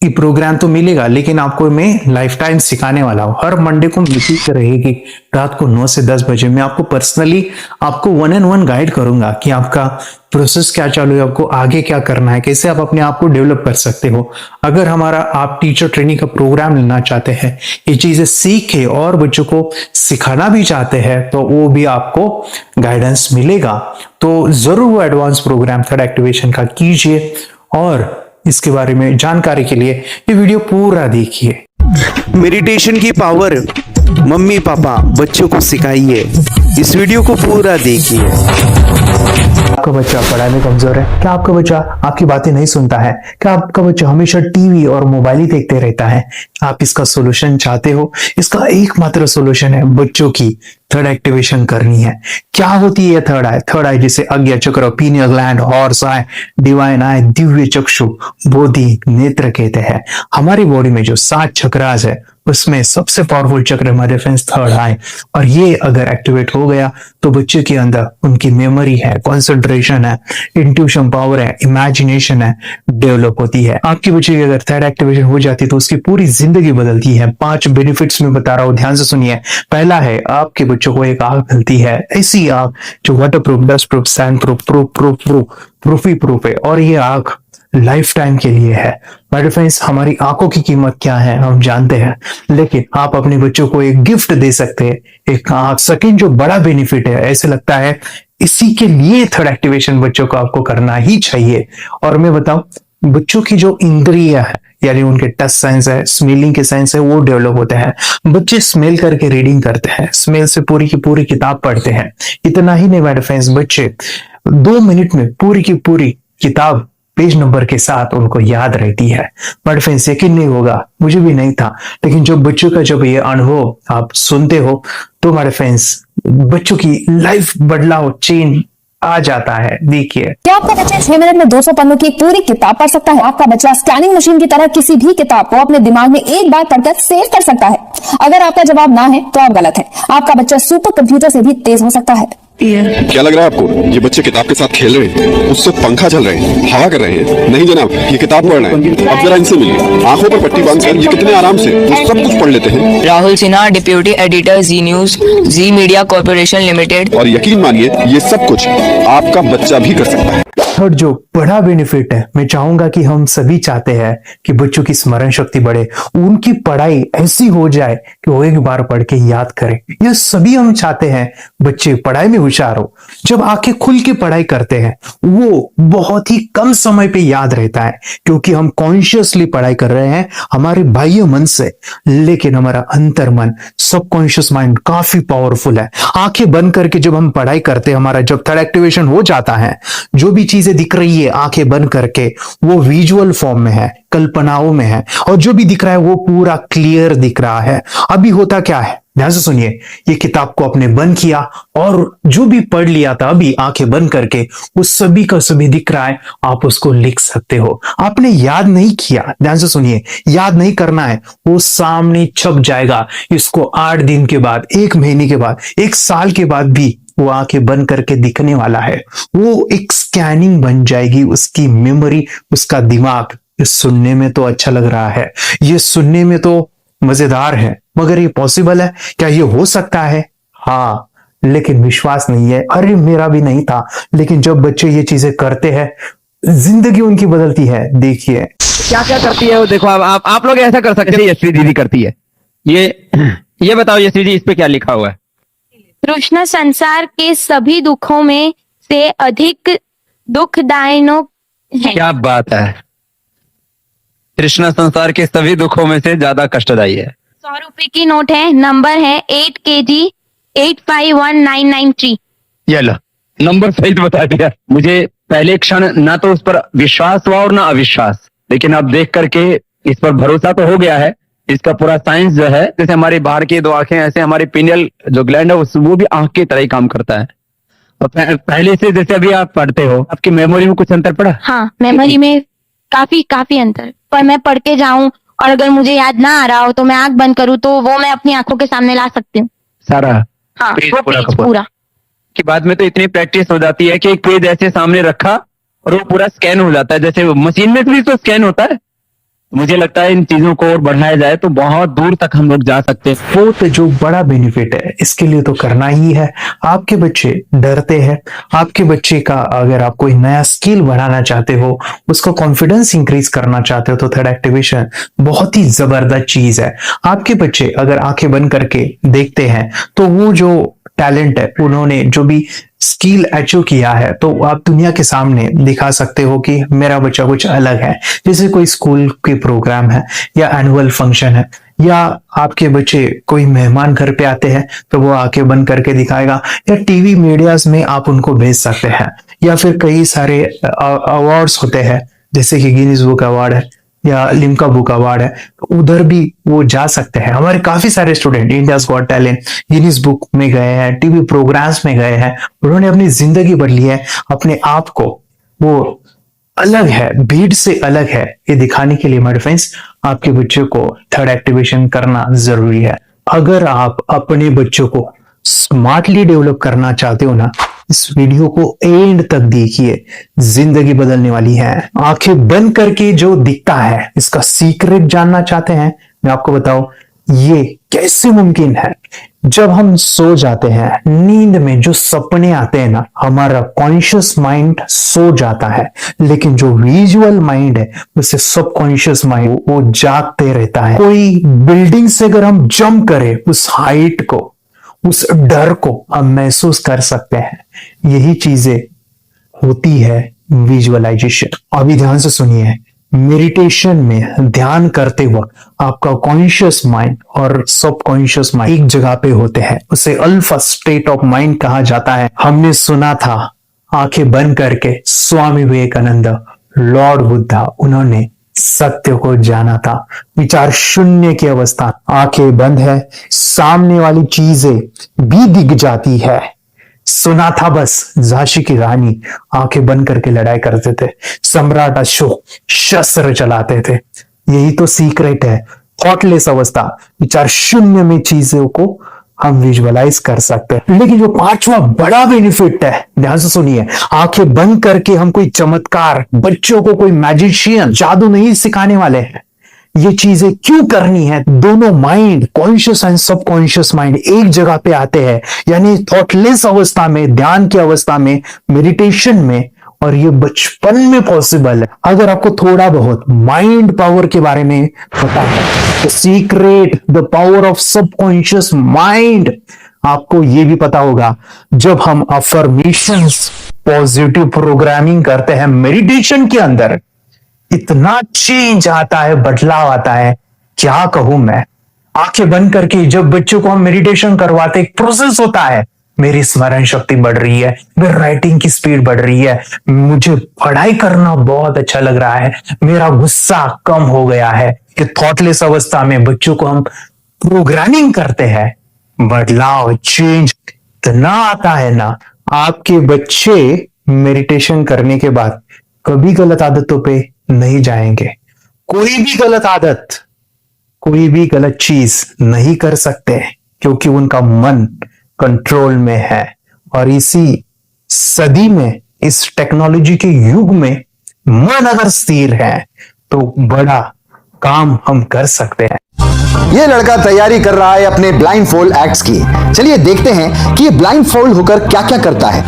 ये प्रोग्राम तो मिलेगा, लेकिन आपको मैं लाइफ टाइम सिखाने वाला हूं। हर मंडे को मीटिंग रहेगी रात को 9 से 10 बजे। मैं आपको पर्सनली आपको 1-on-1 गाइड करूंगा कि आपका प्रोसेस क्या चालू है, आपको आगे क्या करना है, कैसे आप अपने आप को डेवलप कर सकते हो। अगर हमारा आप टीचर ट्रेनिंग का प्रोग्राम लेना चाहते हैं, ये चीजें सीख के और बच्चों को सिखाना भी चाहते हैं, तो वो भी आपको गाइडेंस मिलेगा। तो जरूर वो एडवांस प्रोग्राम थर्ड एक्टिवेशन का कीजिए, और इसके बारे में जानकारी के लिए ये वीडियो पूरा देखिए। मेडिटेशन की पावर मम्मी पापा बच्चों को सिखाइए, इस वीडियो को पूरा देखिए। आपका बच्चा पढ़ाई में कमजोर है क्या? आपका बच्चा आपकी बातें नहीं सुनता है क्या? आपका बच्चा हमेशा टीवी और मोबाइल ही देखते रहता है? आप इसका सोल्यूशन चाहते हो? इसका एकमात्र सोल्यूशन है बच्चों की थर्ड एक्टिवेशन करनी है। क्या होती है थर्ड आई? थर्ड आई जिसे Ajna chakra, pineal gland, horse eye, divine eye, दिव्य चक्षु, बोधि नेत्र कहते हैं। हमारी बॉडी में जो 7 चक्रास है उसमें सबसे पावरफुल चक्र हमारे फ्रेंड्स थर्ड आई, और ये अगर एक्टिवेट हो गया तो बच्चे के अंदर उनकी मेमोरी है, कंसंट्रेशन है, इंट्यूशन पावर है, इमेजिनेशन है, डेवलप होती है। आपकी बच्चे की अगर थर्ड एक्टिवेशन हो जाती है तो उसकी पूरी जिंदगी बदलती है। 5 बेनिफिट्स में बता रहा हूं, ध्यान से सुनिए। पहला है आपके बच्चों को एक आंख मिलती है, ऐसी आंख जो waterproof, dustproof, sandproof, प्रूफी प्रूफ है, और ये आंख लाइफ टाइम के लिए है। माय फ्रेंड्स, हमारी आंखों की कीमत क्या है हम जानते हैं, लेकिन आप अपने बच्चों को एक गिफ्ट दे सकते हैं, एक आंख। सेकंड जो बड़ा बेनिफिट है, ऐसे लगता है इसी के लिए थर्ड एक्टिवेशन बच्चों को आपको करना ही चाहिए। और मैं बताऊं, बच्चों की जो इंद्रियां है, यानी उनके टच सेंस है, स्मेलिंग के सेंस है, वो डेवलप होते हैं। बच्चे स्मेल करके रीडिंग करते हैं, स्मेल से पूरी की पूरी किताब पढ़ते हैं। इतना ही नहीं माय फ्रेंड्स, बच्चे 2 मिनट में पूरी की पूरी किताब पेज नंबर के साथ उनको याद रहती है। बट फ्रेंड्स, यकीन नहीं होगा, मुझे भी नहीं था, लेकिन जो बच्चों का जब ये अनुभव आप सुनते हो तो हमारे फ्रेंड्स बच्चों की लाइफ बदलाव, चेंज आ जाता है। देखिए, क्या आपका बच्चा 6 मिनट में 200 पन्नों की एक पूरी किताब पढ़ सकता है? आपका बच्चा स्कैनिंग मशीन की तरह किसी भी किताब को अपने दिमाग में एक बार पढ़कर सेव कर सकता है? अगर आपका जवाब ना है तो आप गलत हैं। आपका बच्चा सुपर कंप्यूटर से भी तेज हो सकता है। क्या लग रहा है आपको ये बच्चे किताब के साथ खेल रहे हैं, उससे पंखा चल रहे हैं, हवा कर रहे हैं? नहीं जनाब, ये किताब पढ़ रहे हैं। अब जरा इनसे मिलिए, आंखों पर पट्टी बांधकर ये कितने आराम से वो सब कुछ पढ़ लेते हैं। राहुल सिन्हा, डिप्यूटी एडिटर, जी न्यूज, जी मीडिया कॉर्पोरेशन लिमिटेड। और यकीन मानिए ये सब कुछ आपका बच्चा भी कर सकता है। थर्ड जो बड़ा बेनिफिट है, मैं चाहूंगा कि हम सभी चाहते हैं कि बच्चों की स्मरण शक्ति बढ़े, उनकी पढ़ाई ऐसी हो जाए कि वो एक बार पढ़ के याद करें। यह सभी हम चाहते हैं बच्चे पढ़ाई में होशियार हो। जब आंखें खुल के पढ़ाई करते हैं वो बहुत ही कम समय पे याद रहता है, क्योंकि हम कॉन्शियसली पढ़ाई कर रहे हैं हमारे बाह्य मन से, लेकिन हमारा अंतर मन, सबकॉन्शियस माइंड काफी पावरफुल है। आंखें बंद करके जब हम पढ़ाई करते हैं, हमारा जब थर्ड एक्टिवेशन हो जाता है, जो भी चीजें दिख रही है आंखें बंद करके वो विजुअल फॉर्म में है, कल्पनाओं में है, और जो भी दिख रहा है वो पूरा क्लियर दिख रहा है। अभी होता क्या है, ध्यान से सुनिए, ये किताब को आपने बंद किया और जो भी पढ़ लिया था अभी आंखें बंद करके वो सभी का सभी दिख रहा है, आप उसको लिख सकते हो। आपने याद नहीं किया, ध्यान से सुनिए, याद नहीं करना है, वो सामने छप जाएगा। इसको 8 दिन के बाद, 1 महीने के बाद, 1 साल के बाद भी वो आंखें बंद करके दिखने वाला है। वो एक स्कैनिंग बन जाएगी उसकी मेमोरी, उसका दिमाग। ये सुनने में तो अच्छा लग रहा है, ये सुनने में तो मजेदार है, मगर ये पॉसिबल है क्या? ये हो सकता है, हाँ, लेकिन विश्वास नहीं है। अरे मेरा भी नहीं था, लेकिन जब बच्चे ये चीजें करते हैं जिंदगी उनकी बदलती है। देखिए क्या क्या करती है वो, देखो आप लोग ऐसा कर सकते हैं, यशवी दीदी करती है। ये बताओ यशवी जी, इस पे क्या लिखा हुआ है? कृष्ण संसार के सभी दुखों में से अधिक दुखदायक है। क्या बात है, कृष्ण संसार के सभी दुखों में से ज्यादा कष्टदायी है। 100 रुपए की नोट है, नंबर है 8KG 851993। ये लो, नंबर सही तो बता दिया। मुझे पहले क्षण ना तो उस पर विश्वास हुआ और ना अविश्वास, लेकिन अब देख करके इस पर भरोसा तो हो गया है। इसका पूरा साइंस जो है, जैसे हमारी बाहर की 2 आंखें, ऐसे हमारी पिनियल जो ग्लैंड है वो भी आंख की तरह ही काम करता है। और पहले से जैसे अभी आप पढ़ते हो, आपकी मेमोरी में कुछ अंतर पड़ा? हाँ, मेमोरी में काफी अंतर। पर मैं पढ़ के जाऊं और अगर मुझे याद ना आ रहा हो तो मैं आंख बंद करूं तो वो मैं अपनी आंखों के सामने ला सकती हूँ सारा। हाँ, पेज वो पूरा पेज पूरा। कि बाद में तो इतनी प्रैक्टिस हो जाती है कि एक पेज ऐसे सामने रखा और वो पूरा स्कैन हो जाता है, जैसे मशीन में भी तो स्कैन होता है। मुझे लगता है इन चीजों को और बढ़ाया जाए तो बहुत दूर तक हम लोग जा सकते हैं। फोर्थ जो बड़ा बेनिफिट है, इसके लिए तो करना ही है। आपके बच्चे डरते हैं, आपके बच्चे का अगर आप कोई नया स्किल बढ़ाना चाहते हो, उसका कॉन्फिडेंस इंक्रीज करना चाहते हो, तो थर्ड एक्टिवेशन बहुत ही जबरदस्त चीज है। आपके बच्चे अगर आंखें बंद करके देखते हैं तो वो जो टैलेंट है, उन्होंने जो भी स्किल अचीव किया है, तो आप दुनिया के सामने दिखा सकते हो कि मेरा बच्चा कुछ अलग है। जैसे कोई स्कूल के प्रोग्राम है या एनुअल फंक्शन है, या आपके बच्चे कोई मेहमान घर पे आते हैं तो वो आंखें बंद करके दिखाएगा, या टीवी मीडियाज में आप उनको भेज सकते हैं, या फिर कई सारे अवार्ड्स होते हैं जैसे कि गिनीज बुक अवार्ड है या लिम्का बुक अवार्ड है, तो उधर भी वो जा सकते हैं। हमारे काफी सारे student India's got talent, Guinness book में गए हैं, टीवी प्रोग्राम्स में गए हैं, उन्होंने अपनी जिंदगी बदली है, अपने आप को वो अलग है, भीड़ से अलग है, ये दिखाने के लिए मेरे फ्रेंड्स आपके बच्चों को थर्ड एक्टिवेशन करना जरूरी है। अगर आप अपने बच्चों को स्मार्टली डेवलप करना चाहते हो ना, इस वीडियो को एंड तक देखिए, जिंदगी बदलने वाली है। आंखें बंद करके जो दिखता है, इसका सीक्रेट जानना चाहते हैं, मैं आपको बताऊं ये कैसे मुमकिन है। जब हम सो जाते हैं, नींद में जो सपने आते हैं ना, हमारा कॉन्शियस माइंड सो जाता है, लेकिन जो विजुअल माइंड है, उसे सबकॉन्शियस माइंड वो जागते रहता है। कोई बिल्डिंग से अगर हम जंप करें, उस हाइट को, उस डर को हम महसूस कर सकते हैं। यही चीजें होती है विजुअलाइजेशन। अभी ध्यान से सुनिए, मेडिटेशन में ध्यान करते वक्त आपका कॉन्शियस माइंड और सबकॉन्शियस माइंड एक जगह पे होते हैं, उसे अल्फा स्टेट ऑफ माइंड कहा जाता है। हमने सुना था आंखें बंद करके स्वामी विवेकानंद, लॉर्ड बुद्धा, उन्होंने सत्य को जाना था। विचार शून्य की अवस्था, आंखें बंद है, सामने वाली चीजें भी दिख जाती है। सुना था बस, झांसी की रानी आंखें बंद करके लड़ाई करते थे, सम्राट अशोक शस्त्र चलाते थे। यही तो सीक्रेट है, थॉटलेस अवस्था, विचार शून्य में चीजों को हम विजुअलाइज कर सकते हैं। लेकिन जो पांचवा बड़ा बेनिफिट है, ध्यान से सुनिए, आंखें बंद करके हम कोई चमत्कार, बच्चों को कोई मैजिशियन जादू नहीं सिखाने वाले हैं। ये चीजें क्यों करनी है? दोनों mind, conscious and subconscious mind एक जगह पे आते हैं, यानी थॉटलेस अवस्था में, ध्यान की अवस्था में, मेडिटेशन में, और ये बचपन में पॉसिबल है। अगर आपको थोड़ा बहुत माइंड पावर के बारे में पता है, the secret, the power of subconscious mind, आपको ये भी पता होगा जब हम अफर्मेशंस, पॉजिटिव प्रोग्रामिंग करते हैं मेडिटेशन के अंदर, इतना चेंज आता है, बदलाव आता है, क्या कहूं मैं। आंखें बंद करके जब बच्चों को हम मेडिटेशन करवाते, एक प्रोसेस होता है, मेरी स्मरण शक्ति बढ़ रही है, मेरी राइटिंग की स्पीड बढ़ रही है, मुझे पढ़ाई करना बहुत अच्छा लग रहा है, मेरा गुस्सा कम हो गया है। कि थॉटलेस अवस्था में बच्चों को हम प्रोग्रामिंग करते हैं, बदलाव, चेंज इतना आता है ना। आपके बच्चे मेडिटेशन करने के बाद कभी गलत आदतों पे नहीं जाएंगे। कोई भी गलत आदत, कोई भी गलत चीज नहीं कर सकते, क्योंकि उनका मन कंट्रोल में है। और इसी सदी में, इस टेक्नोलॉजी के युग में, मन अगर स्थिर है तो बड़ा काम हम कर सकते हैं। ये लड़का तैयारी कर रहा है अपने ब्लाइंड फोल्ड एक्ट्स की। चलिए देखते हैं कि ये ब्लाइंड फोल्ड होकर क्या क्या करता है।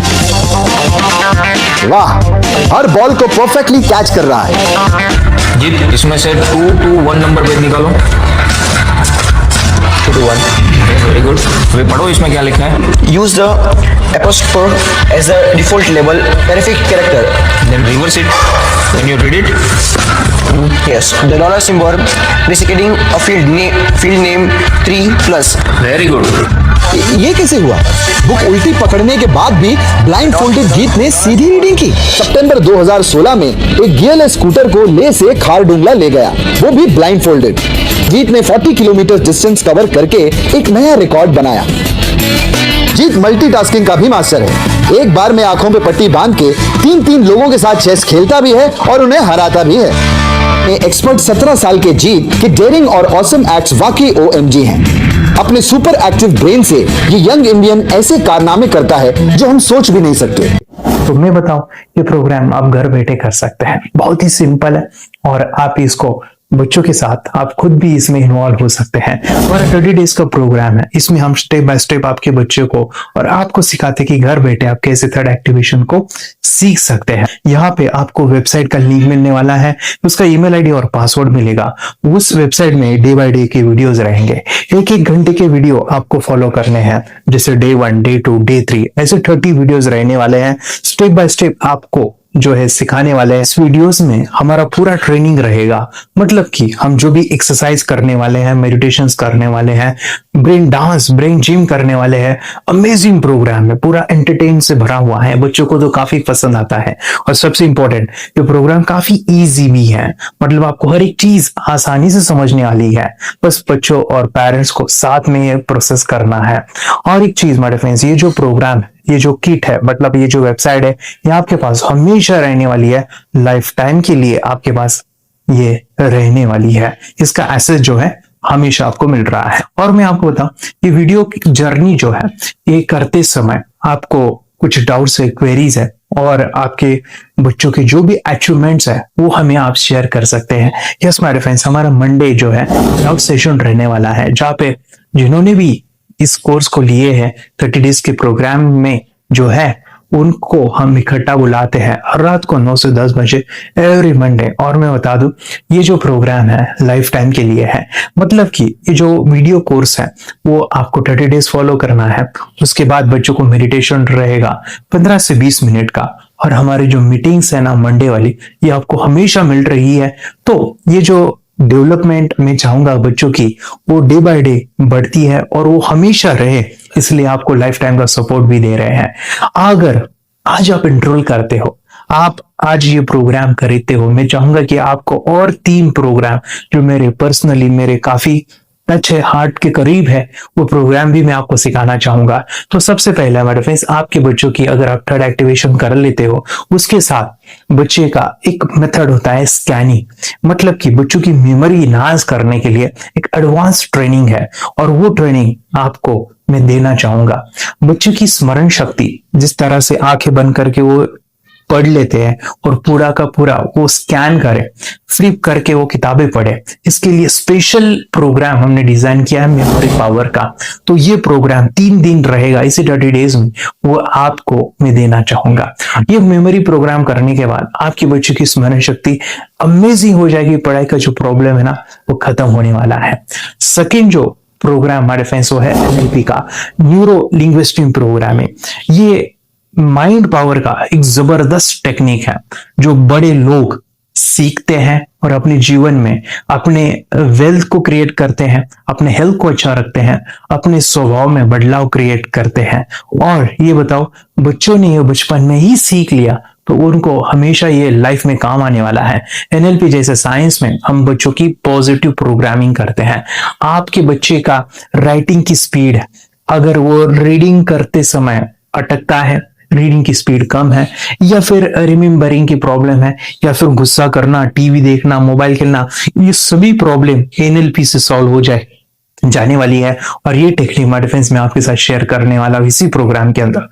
वाह, हर बॉल को परफेक्टली कैच कर रहा है। जी, इसमें से 2 to 1 नंबर भेज निकालो। 2 to 1, वेरी गुड। वे पढ़ो, इसमें क्या लिखा है? Use the apostrophe as a default label perfect character. Then reverse it. Can you read it? Yes, the dollar symbol preceding a field name 3+. Very good. ये कैसे हुआ? बुक उल्टी पकड़ने के बाद भी ब्लाइंड फोल्डेड जीत ने सीधी रीडिंग की। सितंबर 2016 में एक गियरलेस स्कूटर को ले से खारडुंगला ले गया, वो भी ब्लाइंड फोल्डेड। जीत ने 40 किलोमीटर डिस्टेंस कवर करके एक नया रिकॉर्ड बनाया। जीत मल्टीटास्किंग का भी मास्टर है। एक बार में आंखों पे पट्टी बांध के 3-3 लोगों के साथ चेस खेलता भी है और उन्हें हराता भी है। एक्सपर्ट 17 साल के जीत के डेयरिंग और ऑसम एक्ट्स वाकई OMG हैं। अपने सुपर एक्टिव ब्रेन से ये यंग इंडियन ऐसे कारनामे करता है जो हम सोच भी नहीं सकते। तो मैं बताऊं, ये प्रोग्राम आप घर बैठे कर सकते हैं, बहुत ही सिंपल है, और आप इसको बच्चों के साथ आप खुद भी इसमें इन्वॉल्व हो सकते हैं। और 30 डेज का प्रोग्राम है, इसमें हम स्टेप बाय स्टेप आपके बच्चे को और आपको सिखाते कि घर बैठे आप कैसे थर्ड एक्टिवेशन को सीख सकते हैं। यहाँ पे आपको वेबसाइट का लिंक मिलने वाला है, उसका ईमेल आईडी और पासवर्ड मिलेगा। उस वेबसाइट में डे बाय डे के वीडियोस रहेंगे, 1-1 घंटे के वीडियो आपको फॉलो करने हैं, जैसे डे 1, डे 2, डे 3, ऐसे 30 वीडियोस रहने वाले हैं। स्टेप बाय स्टेप आपको जो है सिखाने वाले हैं। इस वीडियोस में हमारा पूरा ट्रेनिंग रहेगा, मतलब कि हम जो भी एक्सरसाइज करने वाले हैं, मेडिटेशंस करने वाले हैं, ब्रेन डांस, ब्रेन जिम करने वाले हैं। अमेजिंग प्रोग्राम है, पूरा एंटरटेन से भरा हुआ है, बच्चों को तो काफी पसंद आता है। और सबसे इंपॉर्टेंट, ये प्रोग्राम काफी इजी भी है, मतलब आपको हर एक चीज आसानी से समझने वाली है, बस बच्चों और पेरेंट्स को साथ में ये प्रोसेस करना है। और एक चीज मेरे फ्रेंड्स, ये जो प्रोग्राम है, ये जो किट है, मतलब ये जो वेबसाइट है, ये आपके पास हमेशा रहने वाली है, लाइफ टाइम के लिए आपके पास ये रहने वाली है। इसका एक्सेस जो है हमेशा आपको मिल रहा है। और मैं आपको बताऊं, ये वीडियो की जर्नी जो है, ये करते समय आपको कुछ डाउट्स है, क्वेरीज है, और आपके बच्चों के जो भी अचीवमेंट्स है वो हमें आप शेयर कर सकते हैं। यस माय फ्रेंड्स, हमारा मंडे जो है डाउट सेशन रहने वाला है, जहाँ पे जिन्होंने भी इस कोर्स को लिए हैं 30 डेज के प्रोग्राम में जो है, उनको हम इकट्ठा बुलाते हैं रात को 9 से 10 बजे एवरी मंडे। और मैं बता दूं, ये जो प्रोग्राम है लाइफ टाइम के लिए है, मतलब कि ये जो वीडियो कोर्स है वो आपको 30 डेज फॉलो करना है। उसके बाद बच्चों को मेडिटेशन रहेगा 15 से 20 मिनट का, और हमारी जो मीटिंग्स है ना मंडे वाली, ये आपको हमेशा मिल रही है। तो ये जो डेवलपमेंट मैं चाहूंगा बच्चों की, वो डे बाय डे बढ़ती है और वो हमेशा रहे, इसलिए आपको लाइफ टाइम का सपोर्ट भी दे रहे हैं। अगर आज आप एनरोल करते हो, आप आज ये प्रोग्राम खरीदते हो, मैं चाहूंगा कि आपको और 3 प्रोग्राम जो मेरे पर्सनली मेरे काफी टच है, हार्ट के करीब है, वो प्रोग्राम भी मैं आपको सिखाना चाहूंगा। तो सबसे पहला मेरे फ्रेंड्स, आपके बच्चों की अगर आप थर्ड एक्टिवेशन कर लेते हो, उसके साथ बच्चे का एक मेथड होता है स्कैनिंग, मतलब कि बच्चों की मेमोरी इनहांस करने के लिए एक एडवांस ट्रेनिंग है, और वो ट्रेनिंग आपको मैं देना चाहूंगा। बच्चों की स्मरण शक्ति, जिस तरह से आंखें बंद करके वो पढ़ लेते हैं और पूरा का पूरा वो स्कैन करे, फ्लिप करके वो किताबें पढ़े, इसके लिए स्पेशल प्रोग्राम हमने डिजाइन किया है मेमोरी पावर का। तो ये प्रोग्राम 3 दिन रहेगा, इसी 30 डेज में वो आपको मैं देना चाहूंगा। ये मेमोरी प्रोग्राम करने के बाद आपके बच्चों की स्मरण शक्ति अमेजिंग हो जाएगी। पढ़ाई का जो प्रॉब्लम है ना वो खत्म होने वाला है। सेकेंड जो प्रोग्राम हमारे फ्रेंड्स वो है NLP का, न्यूरो लिंग्विस्टिक प्रोग्राम है। ये माइंड पावर का एक जबरदस्त टेक्निक है जो बड़े लोग सीखते हैं और अपने जीवन में अपने वेल्थ को क्रिएट करते हैं, अपने हेल्थ को अच्छा रखते हैं, अपने स्वभाव में बदलाव क्रिएट करते हैं। और ये बताओ, बच्चों ने ये बचपन में ही सीख लिया तो उनको हमेशा ये लाइफ में काम आने वाला है। NLP जैसे साइंस में हम बच्चों की पॉजिटिव प्रोग्रामिंग करते हैं। आपके बच्चे का राइटिंग की स्पीड, अगर वो रीडिंग करते समय अटकता है, रीडिंग की स्पीड कम है, या फिर रिमेम्बरिंग की प्रॉब्लम है, या फिर गुस्सा करना, टीवी देखना, मोबाइल खेलना, ये सभी प्रॉब्लम NLP से सॉल्व हो जाने वाली है। और ये टेक्निक हमारे फ्रेंड्स में आपके साथ शेयर करने वाला हूं इसी प्रोग्राम के अंदर।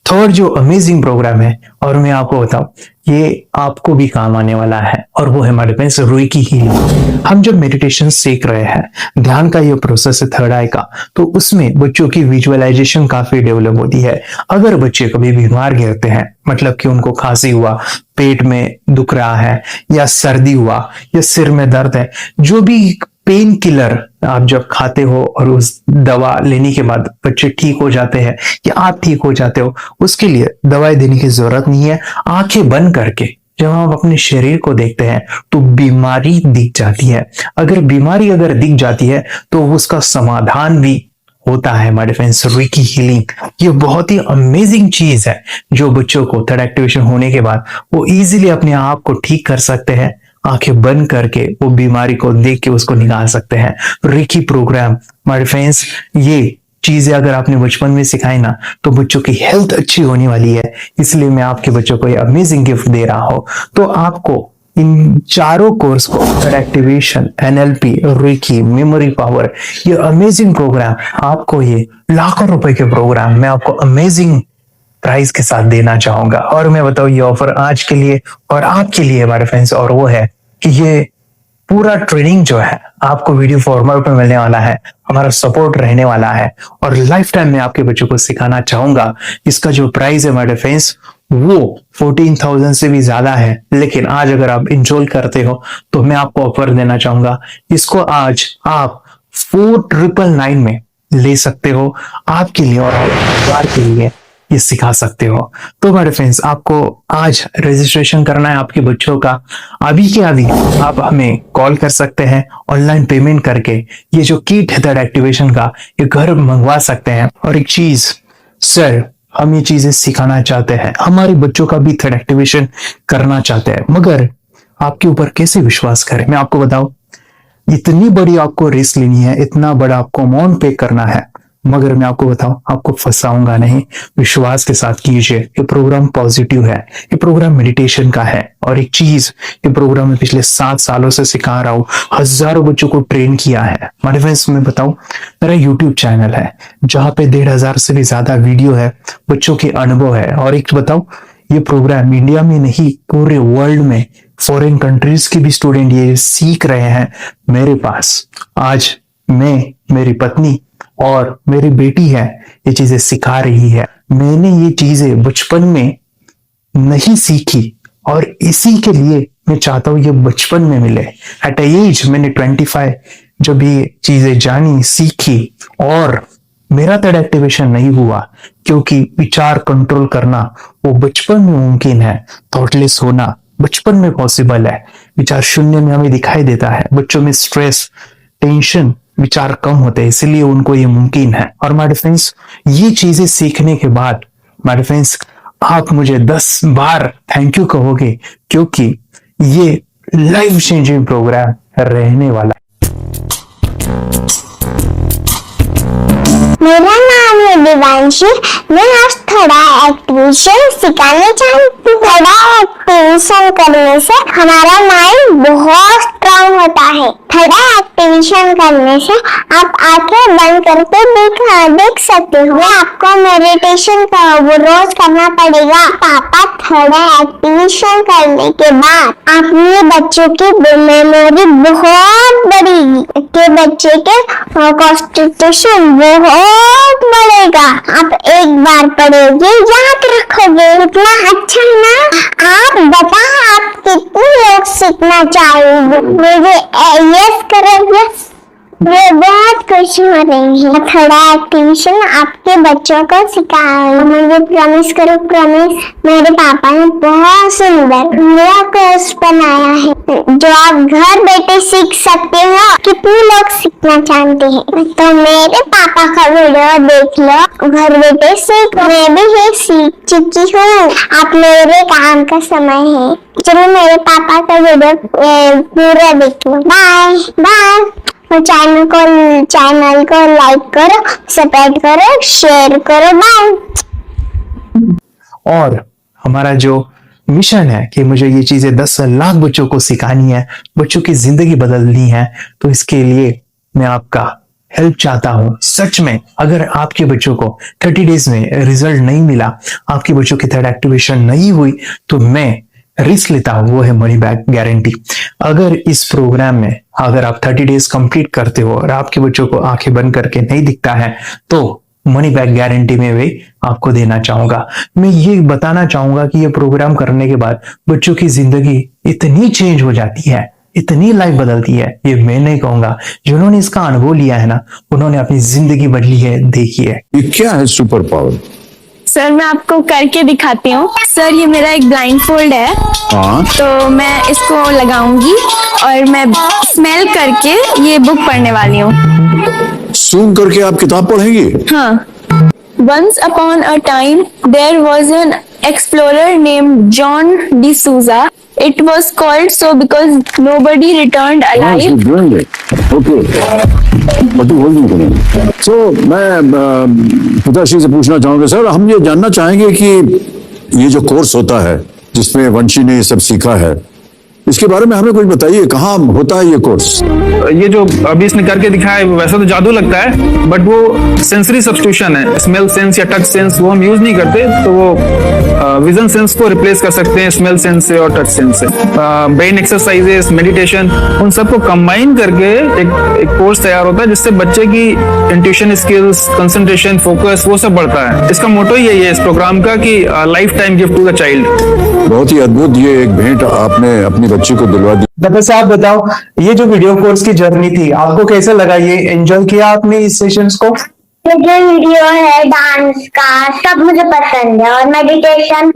थर्ड जो अमेजिंग प्रोग्राम है, और मैं आपको बताऊं ये आपको भी काम आने वाला है, और वो है हमारे फ्रेंड्स रेकी हीलिंग। हम जब मेडिटेशन सीख रहे हैं, ध्यान का ये प्रोसेस है थर्ड आई का, तो उसमें बच्चों की विजुअलाइजेशन काफी डेवलप होती है। अगर बच्चे कभी बीमार गिरते हैं, मतलब कि उनको खांसी हुआ, पेट में दुख रहा है, या सर्दी हुआ, या सिर में दर्द है, जो भी पेन किलर आप जब खाते हो और उस दवा लेने के बाद बच्चे ठीक हो जाते हैं या आप ठीक हो जाते हो, उसके लिए दवाई देने की जरूरत नहीं है। आंखें बंद करके जब हम अपने शरीर को देखते हैं तो बीमारी दिख जाती है। अगर बीमारी दिख जाती है तो उसका समाधान भी होता है हमारे फ्रेंड्स रेकी हीलिंग। ये बहुत ही अमेजिंग चीज है जो बच्चों को थर्ड एक्टिवेशन होने के बाद वो इजीली अपने आप को ठीक कर सकते हैं। आंखें बंद करके वो बीमारी को देख के उसको निकाल सकते हैं। रेकी प्रोग्राम हमारे फ्रेंड्स, ये चीजें अगर आपने बचपन में सिखाई ना तो बच्चों की हेल्थ अच्छी होने वाली है। इसलिए मैं आपके बच्चों को ये अमेजिंग गिफ्ट दे रहा हूं। तो आपको इन चारों कोर्स को, third activation, NLP, reiki, memory power, ये अमेजिंग प्रोग्राम, आपको ये लाखों रुपए के प्रोग्राम मैं आपको अमेजिंग प्राइस के साथ देना चाहूंगा। और मैं बताऊं ये ऑफर आज के लिए और आपके लिए हमारे फ्रेंड्स, और वो है कि ये पूरा ट्रेनिंग जो है आपको वीडियो फॉर्मेट में मिलने वाला है, हमारा सपोर्ट रहने वाला है, और लाइफ टाइम में आपके बच्चों को सिखाना चाहूंगा। इसका जो प्राइस है हमारे फ्रेंड्स वो 14,000 से भी ज्यादा है, लेकिन आज अगर आप इंजॉय करते हो तो मैं आपको ऑफर देना चाहूंगा। इसको आज आप 4,999 में ले सकते हो, आपके लिए और परिवार के लिए ये सिखा सकते हो। तो हमारे फ्रेंड्स, आपको आज रजिस्ट्रेशन करना है आपके बच्चों का। अभी के अभी आप हमें कॉल कर सकते हैं, ऑनलाइन पेमेंट करके ये जो किट है थर्ड एक्टिवेशन का, ये घर मंगवा सकते हैं। और एक चीज सर, हम ये चीजें सिखाना चाहते हैं, हमारे बच्चों का भी थर्ड एक्टिवेशन करना चाहते हैं, मगर आपके ऊपर कैसे विश्वास करें? मैं आपको बताऊं, इतनी बड़ी आपको रिस्क लेनी है, इतना बड़ा आपको अमाउंट पे करना है, मगर मैं आपको बताऊं, आपको फंसाऊंगा नहीं। विश्वास के साथ कीजिए। ये प्रोग्राम पॉजिटिव है, ये प्रोग्राम मेडिटेशन का है। और एक चीज, ये प्रोग्राम मैं पिछले 7 सालों से सिखा रहा हूं, हजारों बच्चों को ट्रेन किया है। हमारे फ्रेंड्स, मैं बताऊं, मेरा यूट्यूब चैनल है जहां पे 1,500 से भी ज्यादा वीडियो है, बच्चों के अनुभव है। और एक बताऊं, ये प्रोग्राम इंडिया में नहीं, पूरे वर्ल्ड में फॉरेन कंट्रीज के भी स्टूडेंट ये सीख रहे हैं मेरे पास। आज मैं, मेरी पत्नी और मेरी बेटी है ये चीजें सिखा रही है। मैंने ये चीजें बचपन में नहीं सीखी और इसी के लिए मैं चाहता हूं ये बचपन में मिले। एट एज मैंने 25 जब ये चीजें जानी, सीखी, और मेरा थर्ड एक्टिवेशन नहीं हुआ क्योंकि विचार कंट्रोल करना वो बचपन में मुमकिन है। थॉटलेस होना बचपन में पॉसिबल है। विचार शून्य में हमें दिखाई देता है। बच्चों में स्ट्रेस, टेंशन, विचार कम होते हैं, इसलिए उनको ये मुमकिन है। और हमारे फ्रेंड्स, ये चीजें सीखने के बाद हमारे फ्रेंड्स, आप मुझे 10 बार थैंक यू कहोगे, क्योंकि ये लाइफ चेंजिंग प्रोग्राम रहने वाला। मेरा नाम है दिवांशी। मैं आज थोड़ा एक्टिवेशन सिखाने चाहती हूँ। थोड़ा एक्टिवेशन करने से हमारा माइंड बहुत स्ट्रांग होता है। थोड़ा एक्टिवेशन करने से आप आंखें बंद करके देख सकते हो। आपको मेडिटेशन का वो रोज करना पड़ेगा। पापा थोड़ा एक्टिवेशन करने के बाद अपने बच्चों की मेमोरी बहुत बढ़ेगी, के बच्चे के कॉन्सेंट्रेशन बहुत बढ़ेगा। आप एक बार पढ़ोगे याद रखोगे, इतना अच्छा है ना। आप बताओ आप कितने लोग सीखना चाहोगे? मुझे यस करो, यस। वे बहुत खुश हो रही है। थोड़ा एक्टिवेशन आपके बच्चों को सिखाओ। मुझे प्रॉमिस करो, प्रॉमिस। मेरे पापा ने बहुत सुंदर मेरा कोर्स बनाया है जो आप घर बैठे सीख सकते हो। कितने लोग सीखना चाहते हैं तो मेरे पापा का वीडियो देख लो, घर बैठे सीख। मैं भी ये सीख चुकी हूँ। आप मेरे काम का समय है। चलो मेरे पापा का वीडियो पूरा देख लो। Bye bye. और चैनल को लाइक करो, सब्सक्राइब करो, शेयर करो। बाय। और हमारा जो मिशन है कि मुझे ये चीजें 10 लाख बच्चों को सिखानी है, बच्चों की जिंदगी बदलनी है, तो इसके लिए मैं आपका हेल्प चाहता हूं। सच में अगर आपके बच्चों को 30 डेज में रिजल्ट नहीं मिला, आपके बच्चों की थर्ड एक्टिवेशन नहीं हुई, तो मैं रिस्क लेता हूं, वो है मनी बैक गारंटी। अगर इस प्रोग्राम में अगर आप 30 डेज कंप्लीट करते हो और आपके बच्चों को आंखें बंद करके नहीं दिखता है, तो मनी बैक गारंटी में भी आपको देना चाहूंगा। मैं ये बताना चाहूंगा कि ये प्रोग्राम करने के बाद बच्चों की जिंदगी इतनी चेंज हो जाती है, इतनी लाइफ बदलती है, ये मैं नहीं कहूंगा। जिन्होंने इसका अनुभव लिया है ना, उन्होंने अपनी जिंदगी बदली है। देखिए ये क्या है सुपर पावर? सर मैं आपको करके दिखाती हूँ। सर ये मेरा एक ब्लाइंड फोल्ड है। हाँ। तो मैं इसको लगाऊंगी और मैं स्मेल करके ये बुक पढ़ने वाली हूँ। सूंघ करके आप किताब पढ़ेंगी? हाँ। Once upon a time, there was an explorer named John D'Souza. It was called so because nobody returned alive. तो मैं पिताश्री से पूछना चाहूंगा, सर हम ये जानना चाहेंगे कि ये जो कोर्स होता है जिसमें वंशी ने ये सब सीखा है, इसके बारे में हमें कुछ बताइए। कहाँ होता है ये कोर्स? ये जो अभी इसने करके दिखाया है वैसा तो जादू लगता है, बट वो सेंसरी सब्स्टिट्यूशन है। स्मेल सेंस या टच सेंस वो हम यूज नहीं करते, तो वो विजन सेंस को रिप्लेस कर सकते हैं स्मेल सेंस से और टच सेंस से। ब्रेन एक्सरसाइजेस, मेडिटेशन, उन सबको कंबाइन करके एक कोर्स तैयार होता है जिससे बच्चे की इंट्यूशन स्किल्स, कंसंट्रेशन, फोकस वो सब बढ़ता है। इसका मोटो यही है इस प्रोग्राम का कि life time gift to the child. बहुत ही अद्भुत ये एक भेंट आपने अपनी बच्ची को दिलवा दी। डॉक्टर साहब बताओ, ये जो वीडियो कोर्स की जर्नी थी आपको कैसे लगा? ये एंजॉय किया आपने इस सेशंस को? ये जो वीडियो है डांस का सब मुझे पसंद है और मेडिटेशन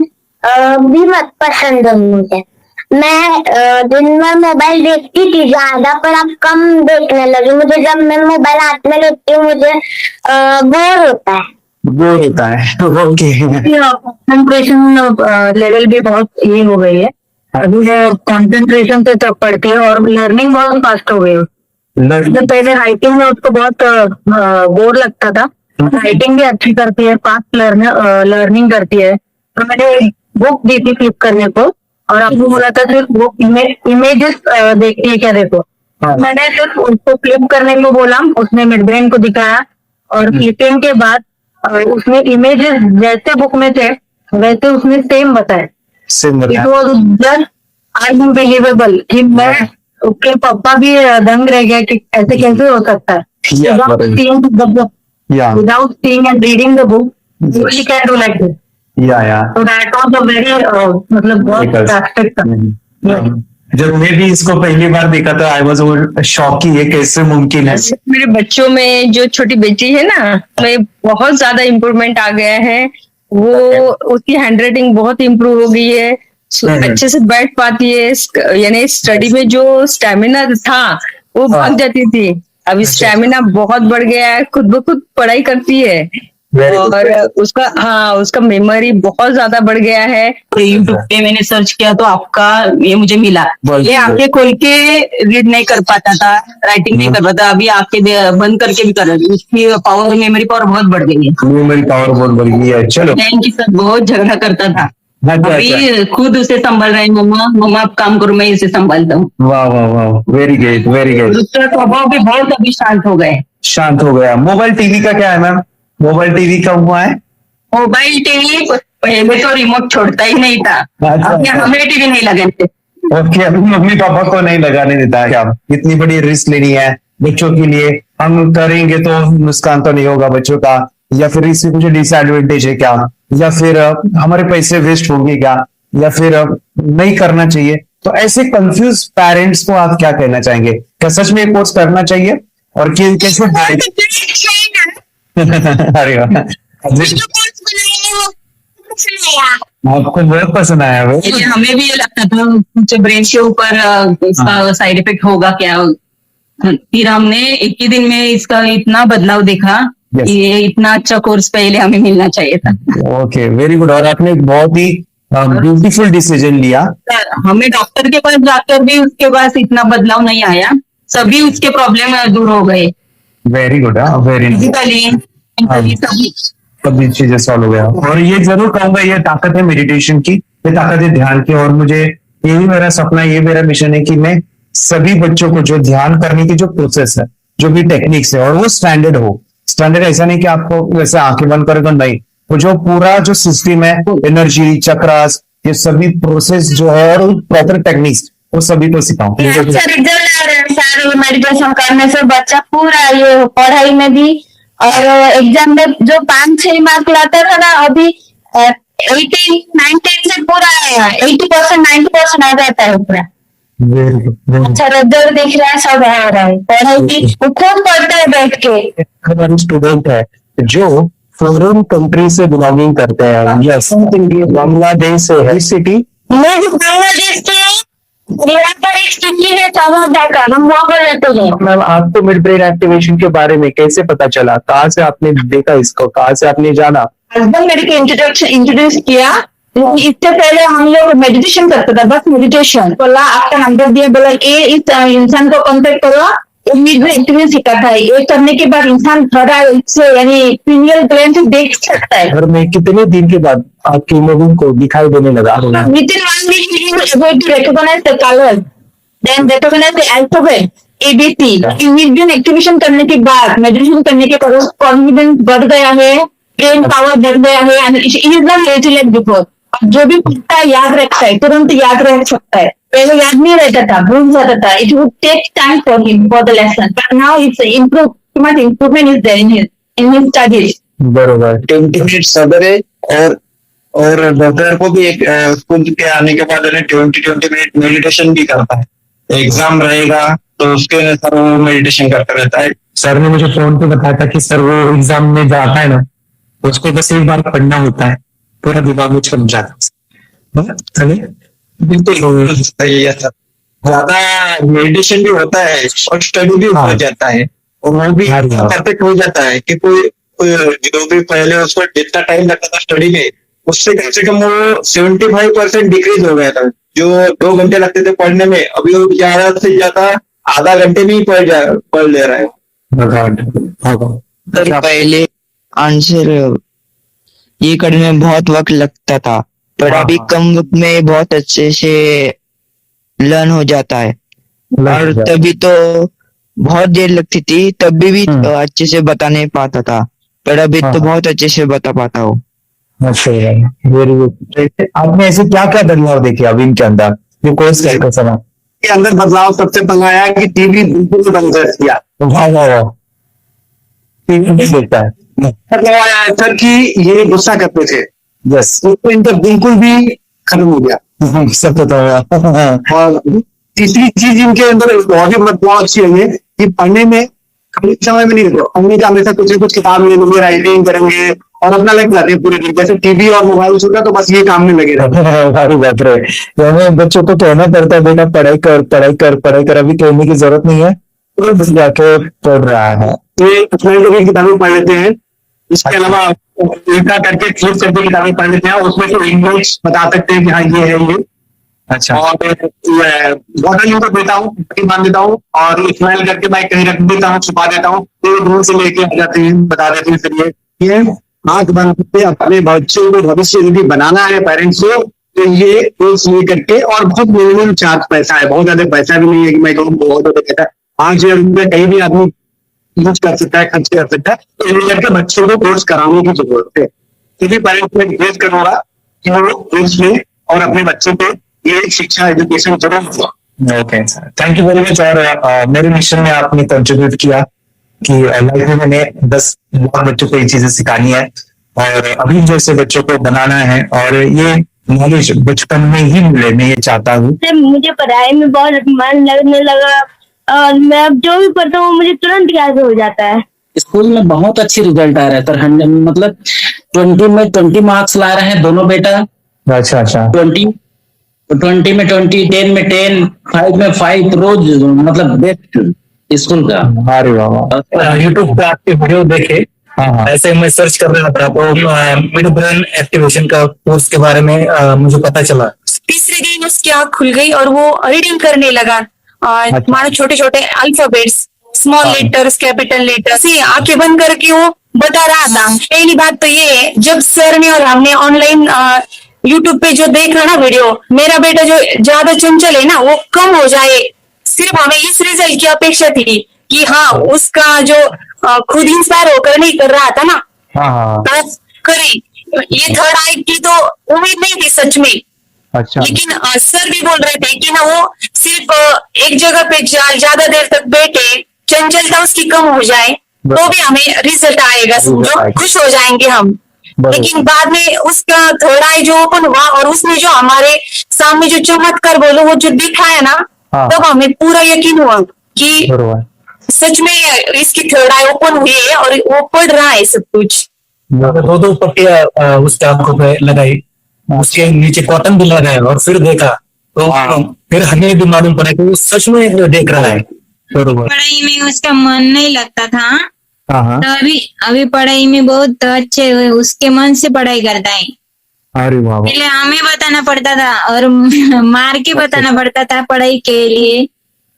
भी पसंद है मुझे। मैं दिन में मोबाइल देखती थी ज्यादा, पर अब कम देखने लगी। मुझे जब मैं मोबाइल हाथ में लेती हूँ मुझे बोर होता है। कंसंट्रेशन लेवल भी बहुत ये हो गई है। अभी कंसंट्रेशन से तब पढ़ती है और लर्निंग बहुत फास्ट हो गई है। तो पहले राइटिंग में उसको बहुत बोर लगता था। राइटिंग भी अच्छी करती है, फास्ट लर्निंग करती है। तो मैंने बुक दी थी फ्लिप करने को और आपको बोला था सिर्फ वो इमेजेस देखती है क्या, देखो। मैंने सिर्फ उसको फ्लिप करने को बोला, उसने मिड ब्रेन को दिखाया और फ्लिपिंग के बाद उसने इमेजेस जैसे बुक में थे वैसे उसने सेम बताया। इट वॉज जस्ट अनबिलीवेबल कि मैं उसके पापा भी दंग रह गया कि ऐसे कैसे हो सकता है। Without seeing and reading the book we can do like this. So that was a very मतलब बहुत ड्रास्टिक था। जब मैं भी इसको पहली बार देखा था आई वाज शॉक कि ये कैसे मुमकिन है। मेरे बच्चों में जो छोटी बेटी है ना, में बहुत ज्यादा इम्प्रूवमेंट आ गया है। वो उसकी हैंडराइटिंग बहुत इम्प्रूव हो गई है, अच्छे से बैठ पाती है। यानी स्टडी में जो स्टेमिना था वो भाग जाती थी, अभी स्टेमिना बहुत बढ़ गया है, खुद ब खुद पढ़ाई करती है और उसका मेमोरी बहुत ज्यादा बढ़ गया है। यूट्यूब पे मैंने सर्च किया तो आपका ये मुझे मिला। ये आंखें खोल के रीड नहीं कर पाता था, राइटिंग नहीं कर पाता, अभी आंखें बंद करके भी कर रही है। उसकी पावर, मेमोरी पावर बहुत बढ़ गई है। मेमोरी पावर बहुत बढ़ गई है। चलो थैंक यू सर। बहुत झगड़ा करता था, अभी खुद उसे संभाल रहे हैं। मम्मा मम्मा आप काम करो, मैं इसे संभालता हूँ। वाह वाह वाह, वेरी गुड वेरी गुड। उसका स्वभाव भी बहुत अभी शांत हो गए। शांत हो गया। मोबाइल टीवी का क्या है मैम? मोबाइल टीवी का हुआ है? मोबाइल टीवी पहले तो रिमोट छोड़ता ही नहीं था। अब यहाँ हमें टीवी नहीं लगाते। ओके, अभी मम्मी पापा को नहीं लगाने देता है क्या? इतनी बड़ी रिस्क लेनी है बच्चों के लिए, हम करेंगे तो नुकसान तो नहीं होगा बच्चों का, या फिर इससे कुछ डिसएडवांटेज है क्या, या फिर हमारे पैसे वेस्ट होंगे क्या, या फिर नहीं करना चाहिए? तो ऐसे कंफ्यूज पेरेंट्स को आप क्या कहना चाहेंगे? क्या सच में कोर्स करना चाहिए और कैसे? अरे वाह, आपको बहुत पसंद आया वो। इसलिए हमें भी ये लगता था कुछ ब्रेन के ऊपर इसका साइड इफेक्ट होगा क्या। फिर हमने एक ही दिन में इसका इतना बदलाव देखा। ये इतना अच्छा कोर्स पहले हमें मिलना चाहिए था। Okay, very good. और आपने बहुत ही ब्यूटीफुल डिसीजन लिया। हमें डॉक्टर के पास जाकर भी उसके पास इतना बदलाव नहीं आया, सभी उसके प्रॉब्लम दूर हो गए। वेरी गुड, वेरी फिजिकली सभी चीजें सॉल्व हो गया। और ये जरूर कहूंगा, ये ताकत है मेडिटेशन की, ये ताकत है ध्यान की। और मुझे यही मेरा सपना, ये मेरा मिशन है कि मैं सभी बच्चों को जो ध्यान करने की जो प्रोसेस है, जो भी टेक्निक्स है, और वो स्टैंडर्ड हो। स्टैंडर्ड ऐसा नहीं कि आपको वैसे आंखें बंद करे तो नहीं, वो जो पूरा जो सिस्टम है, एनर्जी चक्रास, ये सभी प्रोसेस जो है और प्रॉपर टेक्निक्स, वो सभी को सिखाऊं। मेडिटेशन करने से बच्चा पूरा ये पढ़ाई में भी और एग्जाम में जो 5-6 मार्क लाता था ना, अभी 18-19 से पूरा 80% 90% आ जाता है पूरा। अच्छा रिजल्ट दिख रहा है, सब आ रहा है। पढ़ाई की वो खुद पढ़ता है बैठ के। हमारे स्टूडेंट है जो फॉरेन कंट्री से बिलोंगिंग करते हैं, यस, बांग्लादेश से है सिटी। मैं जो बांग्लादेश के यहाँ पर एक सिटी है चावड़ा, हम वहाँ पर रहते हैं। मैम, आपको मिड ब्रेन एक्टिवेशन के बारे में कैसे पता चला? कहाँ से आपने देखा इसको, कहाँ से आपने जाना? हस्बैंड मेरे को इंट्रोड्यूस किया। इससे पहले हम लोग मेडिटेशन करते थे, बस मेडिटेशन। बोला आपका नंबर दिया, बोला ये इस इंसान को कांटेक्ट करो, मिड ब्रेन एक्टिवेशन सिखाता है। ये करने के बाद इंसान थोड़ा इससे यानी पिनियल ग्लैंड से देख सकता है। घर में कितने दिन के बाद आपकी इमेजिंग को दिखाई देने लगा? Within 1 week, you are able to recognize the colors, then recognize the alphabet, ABC. Immediate activation करने के बाद, मेडिटेशन करने के बाद कॉन्फिडेंस बढ़ गया है, ब्रेन पावर बढ़ गया है, and it is not lazy like before. जो भी पढ़ता है याद रखता है, तुरंत याद रख सकता है। पहले याद नहीं रहता था, भूल जाता था। It would take time for him for the lesson, but now it's improved. Too much improvement is there in his studies. बरोबर। 20 मिनट सवेरे और दोपहर को भी एक स्कूल के आने के बाद 20 मिनट मेडिटेशन भी करता है। एग्जाम रहेगा तो उसके अनुसार वो मेडिटेशन करता रहता है। सर ने मुझे फोन पे बताया था कि सर वो एग्जाम में जाता है ना, उसको बस एक बार पढ़ना होता है, पूरा दिमाग में छप जाता है। बिल्कुल सही है सर। ज्यादा मेडिटेशन भी होता है और स्टडी भी हो जाता है, और वो भी परफेक्ट हो जाता है कि कोई जो भी पहले उसको जितना टाइम लगता था स्टडी में, उससे कम से कम वो 75% डिक्रीज हो गया था। जो 2 घंटे लगते थे पढ़ने में, अभी वो ज्यादा से ज्यादा आधा घंटे में ही पढ़ ले रहा है। सर पहले आंसर ये करने में बहुत वक्त लगता था, पर अभी कम वक्त में बहुत अच्छे से लर्न हो जाता है। और तभी तो बहुत देर लगती थी, तब भी अच्छे से बता नहीं पाता था, पर अभी तो बहुत अच्छे से बता पाता हूँ। अच्छा, वेरी गुड। आपने ऐसे क्या क्या बदलाव देखे अभी इनके अंदर जो कोर्स करते समय? के अंदर बदलाव सबसे पहले आया कि टीवी बिल्कुल बंद कर दिया। वाह वाह वाह, टीवी नहीं देखता है। सर कि ये गुस्सा करते थे, यस, उसको इनका बिल्कुल भी खत्म हो गया। सब बताया। और तीसरी चीज इनके अंदर बहुत ही बदलाव अच्छी है कि पढ़ने में खाली समय में नहीं देखो, पढ़ने का हमेशा कुछ न कुछ किताब ले लेंगे, राइटिंग करेंगे और अपना लग जाते हैं पूरे दिन। जैसे टीवी और मोबाइल छूटा तो बस ये काम में लगे रहते हैं। बच्चों को कहना पड़ता है बेटा पढ़ाई कर पढ़ाई कर पढ़ाई कर, अभी कहने की जरूरत नहीं है, तो बस जाके पढ़ रहा है। ये की किताबें पढ़ लेते हैं, इसके अलावा उल्टा करके फ्लिप करके किताबें पढ़ लेते हैं, उसमें तो इंग्लिश बता सकते हैं कि हाँ ये है ये। अच्छा, और बॉटल यूं कर देता हूँ, बांध देता हूँ और स्माइल करके मैं कहीं रख देता हूँ, छुपा देता हूँ, तो दूर से लेके आ जाते हैं, बता देते हैं। फिर ये आंख बंद करके अपने बच्चों को भविष्य यदि बनाना है पेरेंट्स को, तो ये कोर्स ये करके, और बहुत मिनिमम चार्ज पैसा है, बहुत ज्यादा पैसा भी नहीं है कि मैं कहूँ बहुत ज्यादा पैसा, 5,000 रुपये कहीं भी आदमी यूज कर सकता है, खर्च कर सकता है। तो ये करके बच्चों को कोर्स कराने की जरूरत है। सभी पेरेंट्स में रिक्वेस्ट करूंगा कि वो कोर्स लें और अपने बच्चों को ये शिक्षा एजुकेशन जरूर दें। Okay sir, thank you very much. और मेरे मिशन में आपने कंट्रीब्यूट किया कि लाइफ में मैंने 10 लाख बच्चों को ये चीजें सिखानी है और अभी जैसे बच्चों को बनाना है, और ये नॉलेज बचपन में ही मिले, मैं ये चाहता हूँ। मुझे पढ़ाई में बहुत मन लगने लगा और मैं अब जो भी पढ़ता हूँ मुझे तुरंत याद हो जाता है। स्कूल में बहुत अच्छी रिजल्ट आ रहा है सर, 100 मतलब 20 में 20 मार्क्स ला रहे हैं दोनों बेटा। अच्छा 20 में 20, 10 में 10, 5 में 5, रोज मतलब बेस्ट स्कूल का। अरे वाह, यूट्यूब पे आपके वीडियो देखे, ऐसे मैं सर्च कर रहा था तो मिड ब्रेन एक्टिवेशन का कोर्स के बारे में मुझे पता चला। तीसरे दिन उसकी आँख खुल गई और वो रीडिंग करने लगा, और मानो छोटे छोटे alphabets, small letters, capital letters, आंखें बंद करके वो बता रहा था। पहली बात तो ये है, जब सर ने और हमने ऑनलाइन यूट्यूब पे जो देख रहा ना वीडियो, मेरा बेटा जो ज्यादा चंचल है ना वो कम हो जाए, सिर्फ हमें इस रिजल्ट की अपेक्षा थी कि हाँ उसका जो खुद इंस्पायर होकर नहीं कर रहा था ना, तो करी। ये थर्ड आई की तो उम्मीद नहीं थी सच में। अच्छा। लेकिन सर भी बोल रहे थे कि ना वो सिर्फ एक जगह पे ज्यादा देर तक बैठे, चंचलता उसकी कम हो जाए तो भी हमें रिजल्ट आएगा, समझो खुश हो जाएंगे हम। लेकिन बाद में उसका थर्ड आई जो ओपन हुआ और उसने जो हमारे सामने जो चमत्कार बोलो वो जो दिखाया ना, तब हमें पूरा यकीन हुआ कि सच में इसकी थर्ड आई ओपन हुई है और वो पढ़ रहा है सब कुछ। 2 पट्टियां उसके आंखों पे लगाई, उसके नीचे कॉटन भी लगाया और फिर देखा तो फिर हमें भी मालूम पड़ा कि वो सच में देख रहा है। पढ़ाई में उसका मन नहीं लगता था, तो अभी पढ़ाई में बहुत अच्छे उसके मन से पढ़ाई करता है। अरे वाह। पहले हमें बताना पड़ता था और मार के बताना पड़ता था पढ़ाई के लिए,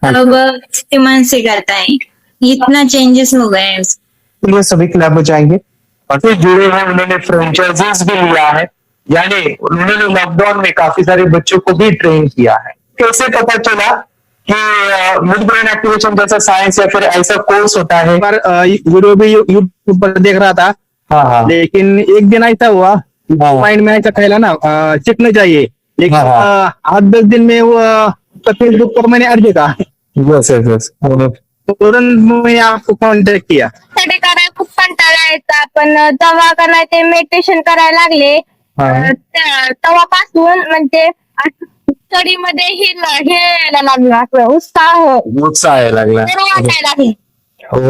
अब उसके मन से करता है। इतना चेंजेस हो गए उसके। ये सभी क्लब हो जाएंगे और फिर जुड़े हैं, उन्होंने फ्रेंचाइजीज भी लिया है, यानी उन्होंने लॉकडाउन में काफी सारे बच्चों को भी ट्रेन किया है। कैसे पता चला कि मिड ब्रेन एक्टिवेशन जैसा साइंस या फिर ऐसा कोर्स होता है? पर वीडियो भी यूट्यूब पर देख रहा था, लेकिन एक दिन ऐसा हुआ माइंड में ऐसा ख्याल ना चिपना चाहिए, लेकिन 8-10 दिन में वो फेसबुक पर मैंने अर्ज देखा, तो तुरंत मैंने आपको कॉन्टॅक्ट किया। स्टडी करायला खूप कंटाळा यायचा, पण तेव्हा करायला ते मेडिटेशन करायला लागले, तेव्हापासून म्हणजे स्टडी मध्ये हे यायला लागलं, उत्साह यायला लागला। वाटायला लागले।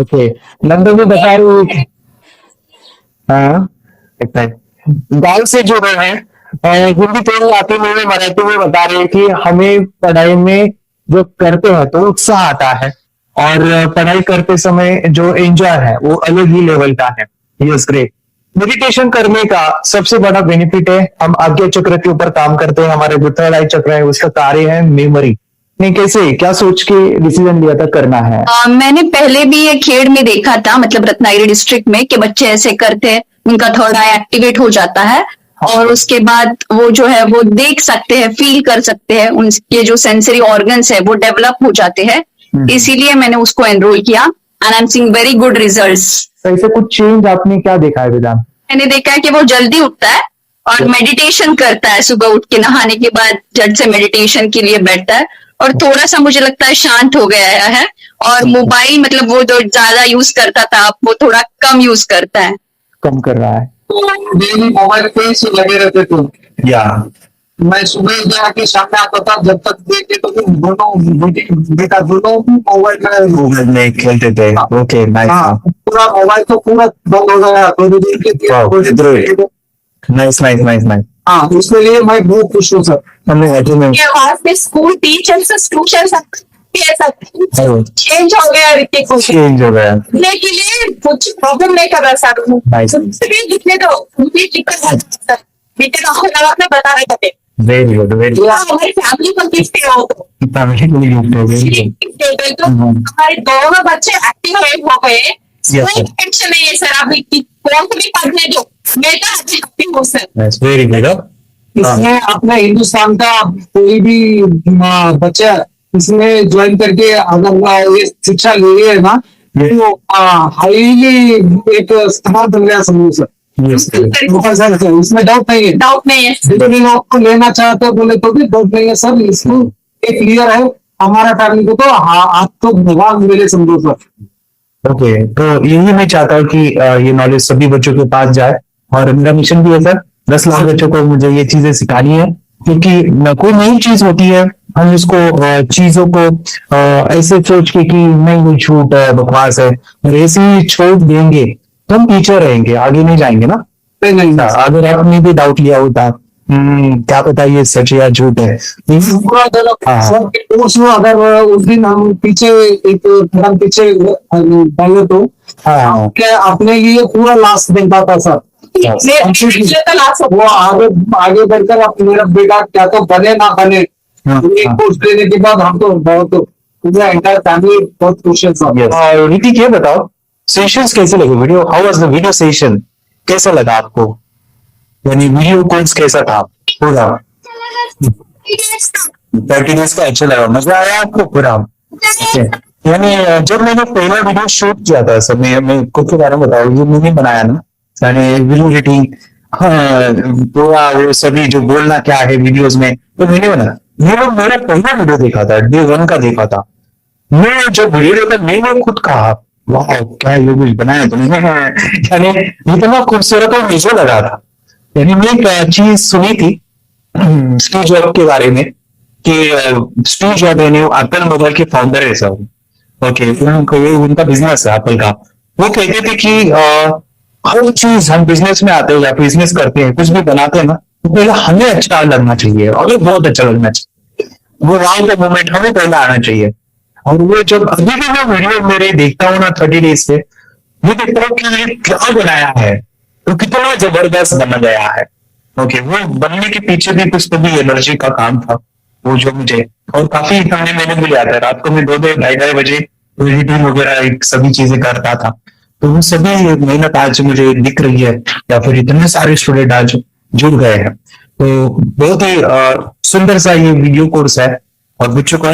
ओके, नंतर भी बता रही हूँ, गाँव से जो है हिंदी तो आती में मराठी में बता रहे हैं कि हमें पढ़ाई में जो करते हैं तो उत्साह आता है, और पढ़ाई करते समय जो एंजॉय है वो अलग ही लेवल का है। Yes, great. मेडिटेशन करने का सबसे बड़ा बेनिफिट है, हम आज्ञा चक्र के ऊपर काम करते हैं, हमारे जो थर्ड आई चक्र है उसका कार्य है मेमोरी। नहीं, कैसे क्या सोच के डिसीजन लिया था करना है? मैंने पहले भी ये खेड़ में देखा था, मतलब रत्नागिरी डिस्ट्रिक्ट में, कि बच्चे ऐसे करते हैं, उनका थर्ड आई एक्टिवेट हो जाता है और उसके बाद वो जो है वो देख सकते हैं, फील कर सकते हैं, उनके जो सेंसरी ऑर्गन्स है वो डेवलप हो जाते हैं। इसीलिए मैंने उसको एनरोल किया and I am seeing very good results. ऐसे कुछ चेंज आपने क्या देखा है वेदांत? मैंने देखा है कि वो जल्दी उठता है और मेडिटेशन करता है, सुबह उठ के नहाने के बाद झट से मेडिटेशन के लिए बैठता है, और थोड़ा सा मुझे लगता है शांत हो गया है, और मोबाइल मतलब वो जो ज्यादा यूज करता था वो थोड़ा कम यूज करता है, कम कर रहा है। मोबाइल पे लगे रहते थे, या मैं सुबह जाके सामने आता था, जब तक देखे तो दोनों बेटा दोनों मोबाइल में खेलते थे। ओके, पूरा मोबाइल तो पूरा बंद हो गया, नाइस नाइस नाइस नाइस। हाँ, उसके लिए मैं बहुत खुश हूँ सर। हमने स्कूल टीचर्स ट्यूशन चेंज हो गया, चेंज हो गया, के लिए कुछ प्रॉब्लम नहीं कर रहा सर, लिखने दो बता रहे थे। Very good, very good. हमारी फैमिली को लिखते हो तो हमारे दोनों बच्चे एक्टिव हो गए, कोई टेंशन नहीं है सर, आप कौन भी पढ़ने दो, मैं तो हैप्पी हूँ सर। Very good. इसमें अपना हिंदुस्तान का कोई भी बच्चा इसमें ज्वाइन करके अगर ये शिक्षा ले रही है ना, तो हाईली एक स्थान बन गया समूह सर। इसमें डाउट नहीं है, डाउट नहीं है। जितने आपको लेना चाहते हो बोले तो भी डाउट नहीं है सर, इसमें एक क्लियर है हमारा फैमिली को, तो आप तो भगवान मेरे समझो सर। ओके, तो यही मैं चाहता हूँ कि ये नॉलेज सभी बच्चों के पास जाए, और मेरा मिशन भी है सर 10 लाख बच्चों को मुझे ये चीजें सिखानी है, क्योंकि कोई नई चीज होती है हम इसको चीजों को ऐसे सोच के कि नहीं वो झूठ है बकवास है, और ऐसे ही छोड़ देंगे तो हम पीछे रहेंगे, आगे नहीं जाएंगे ना। नहीं, अगर आपने भी डाउट लिया होता क्या पता ये सच या झूठ है। सर कोर्स में अगर उस दिन हम पीछे एक कदम पीछे डाले तो क्या अपने लिए पूरा लास्ट दिन था सर, वो आगे बढ़कर अब मेरा बेटा क्या तो बने ना बने, एक कोर्स लेने के बाद हम तो बहुत पूरा एंटायर फैमिली बहुत खुश है सर। रीति क्या बताओ, सेशंस कैसे लगे, video how was the video session, कैसा लगा आपको, यानी वीडियो कोर्स कैसा था पूरा? 30 डेज का अच्छा लगा, मजा आया आपको पूरा? यानी जब मैंने पहला वीडियो शूट किया था सर, मैं खुद के बारे में बताऊँ, ये मैंने बनाया ना, यानी वीडियो एडिटिंग पूरा वो सभी जो बोलना क्या है वीडियोस में, तो मैंने बनाया। मेरा पहला वीडियो देखा था, डे 1 का देखा था, मैं जब वीडियो देखा मैंने खुद कहा वाह क्या ये कुछ बनाया तुमने, यानी इतना खूबसूरत और मुझे लगा था। यानी मैं एक चीज सुनी थी स्टीव जॉब के बारे में कि स्टीव जॉब यानी एप्पल मोबाइल के फाउंडर है सर, ओके, उनका बिजनेस है एप्पल का। वो कहते थे कि हर चीज हम बिजनेस में आते हैं या बिजनेस करते हैं, कुछ भी बनाते हैं ना, तो पहले हमें अच्छा लगना चाहिए और बहुत अच्छा लगना चाहिए, वो राउंड द मोमेंट हमें पहले आना चाहिए। और वो जब अभी भी मैं वीडियो मेरे देखता हूँ ना 30 डेज से, मैं देखता हूँ कि ये क्या बनाया है, तो कितना जबरदस्त बना गया है। ओके, वो बनने के पीछे भी कुछ तो भी एनर्जी का काम था वो जो मुझे, और काफी इतने मैंने भी लिया था, रात को मैं 2 ढाई बजे एडिटिंग वगैरह एक सभी चीजें करता था, तो वो सभी मेहनत आज मुझे दिख रही है, या फिर इतने सारे स्टूडेंट आज जुड़ गए हैं। तो बहुत ही सुंदर सा ये वीडियो कोर्स है, और बच्चों को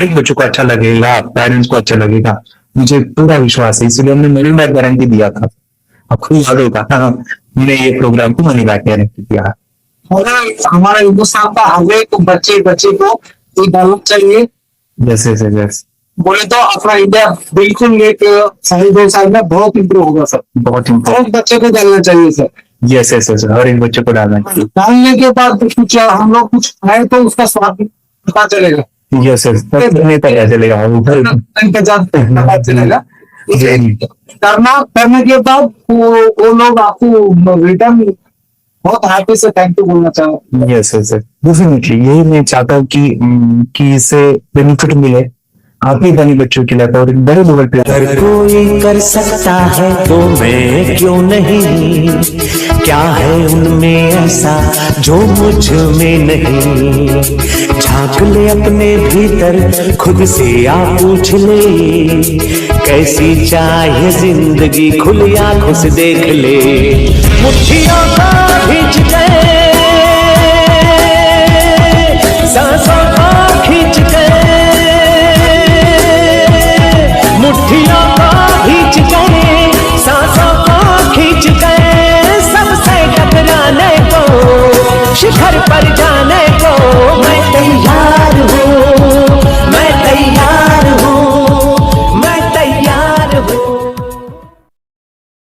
अच्छा लगेगा, पेरेंट्स को अच्छा लगेगा, मुझे पूरा विश्वास है, इसलिए हमने मनी बैक गारंटी दिया था, आपको याद होगा हमने ये प्रोग्राम को मनी बैक गारंटी दिया है। और हमारा हिंदुस्तान का हर एक बच्चे को ये डालना चाहिए, जैसे बोले तो अपना इंडिया बिल्कुल एक साल 2 साल में बहुत इम्प्रूव होगा सर, बहुत बच्चे को डालना चाहिए सर। यस हर एक बच्चे को डालना चाहिए, डालने के बाद कुछ हम लोग कुछ खाए तो उसका स्वाद पता चलेगा। यस पता चलेगा, पता चलेगा। करने के बाद वो लोग आपको रिटर्न बहुत हैप्पी से थैंक यू बोलना चाहूँ। यस डेफिनेटली, यही मैं चाहता हूँ कि इससे बेनिफिट मिले आप ही बनी बच्चों के लिए, और एक बड़े लेवल पे अगर कोई कर सकता है तो मैं क्यों नहीं, क्या है उनमें ऐसा जो मुझ में नहीं, झांक ले अपने भीतर खुद से आप पूछ ले, कैसी चाहे जिंदगी खुली आंखों से देख ले, मुट्ठियों को खींच ले सांसों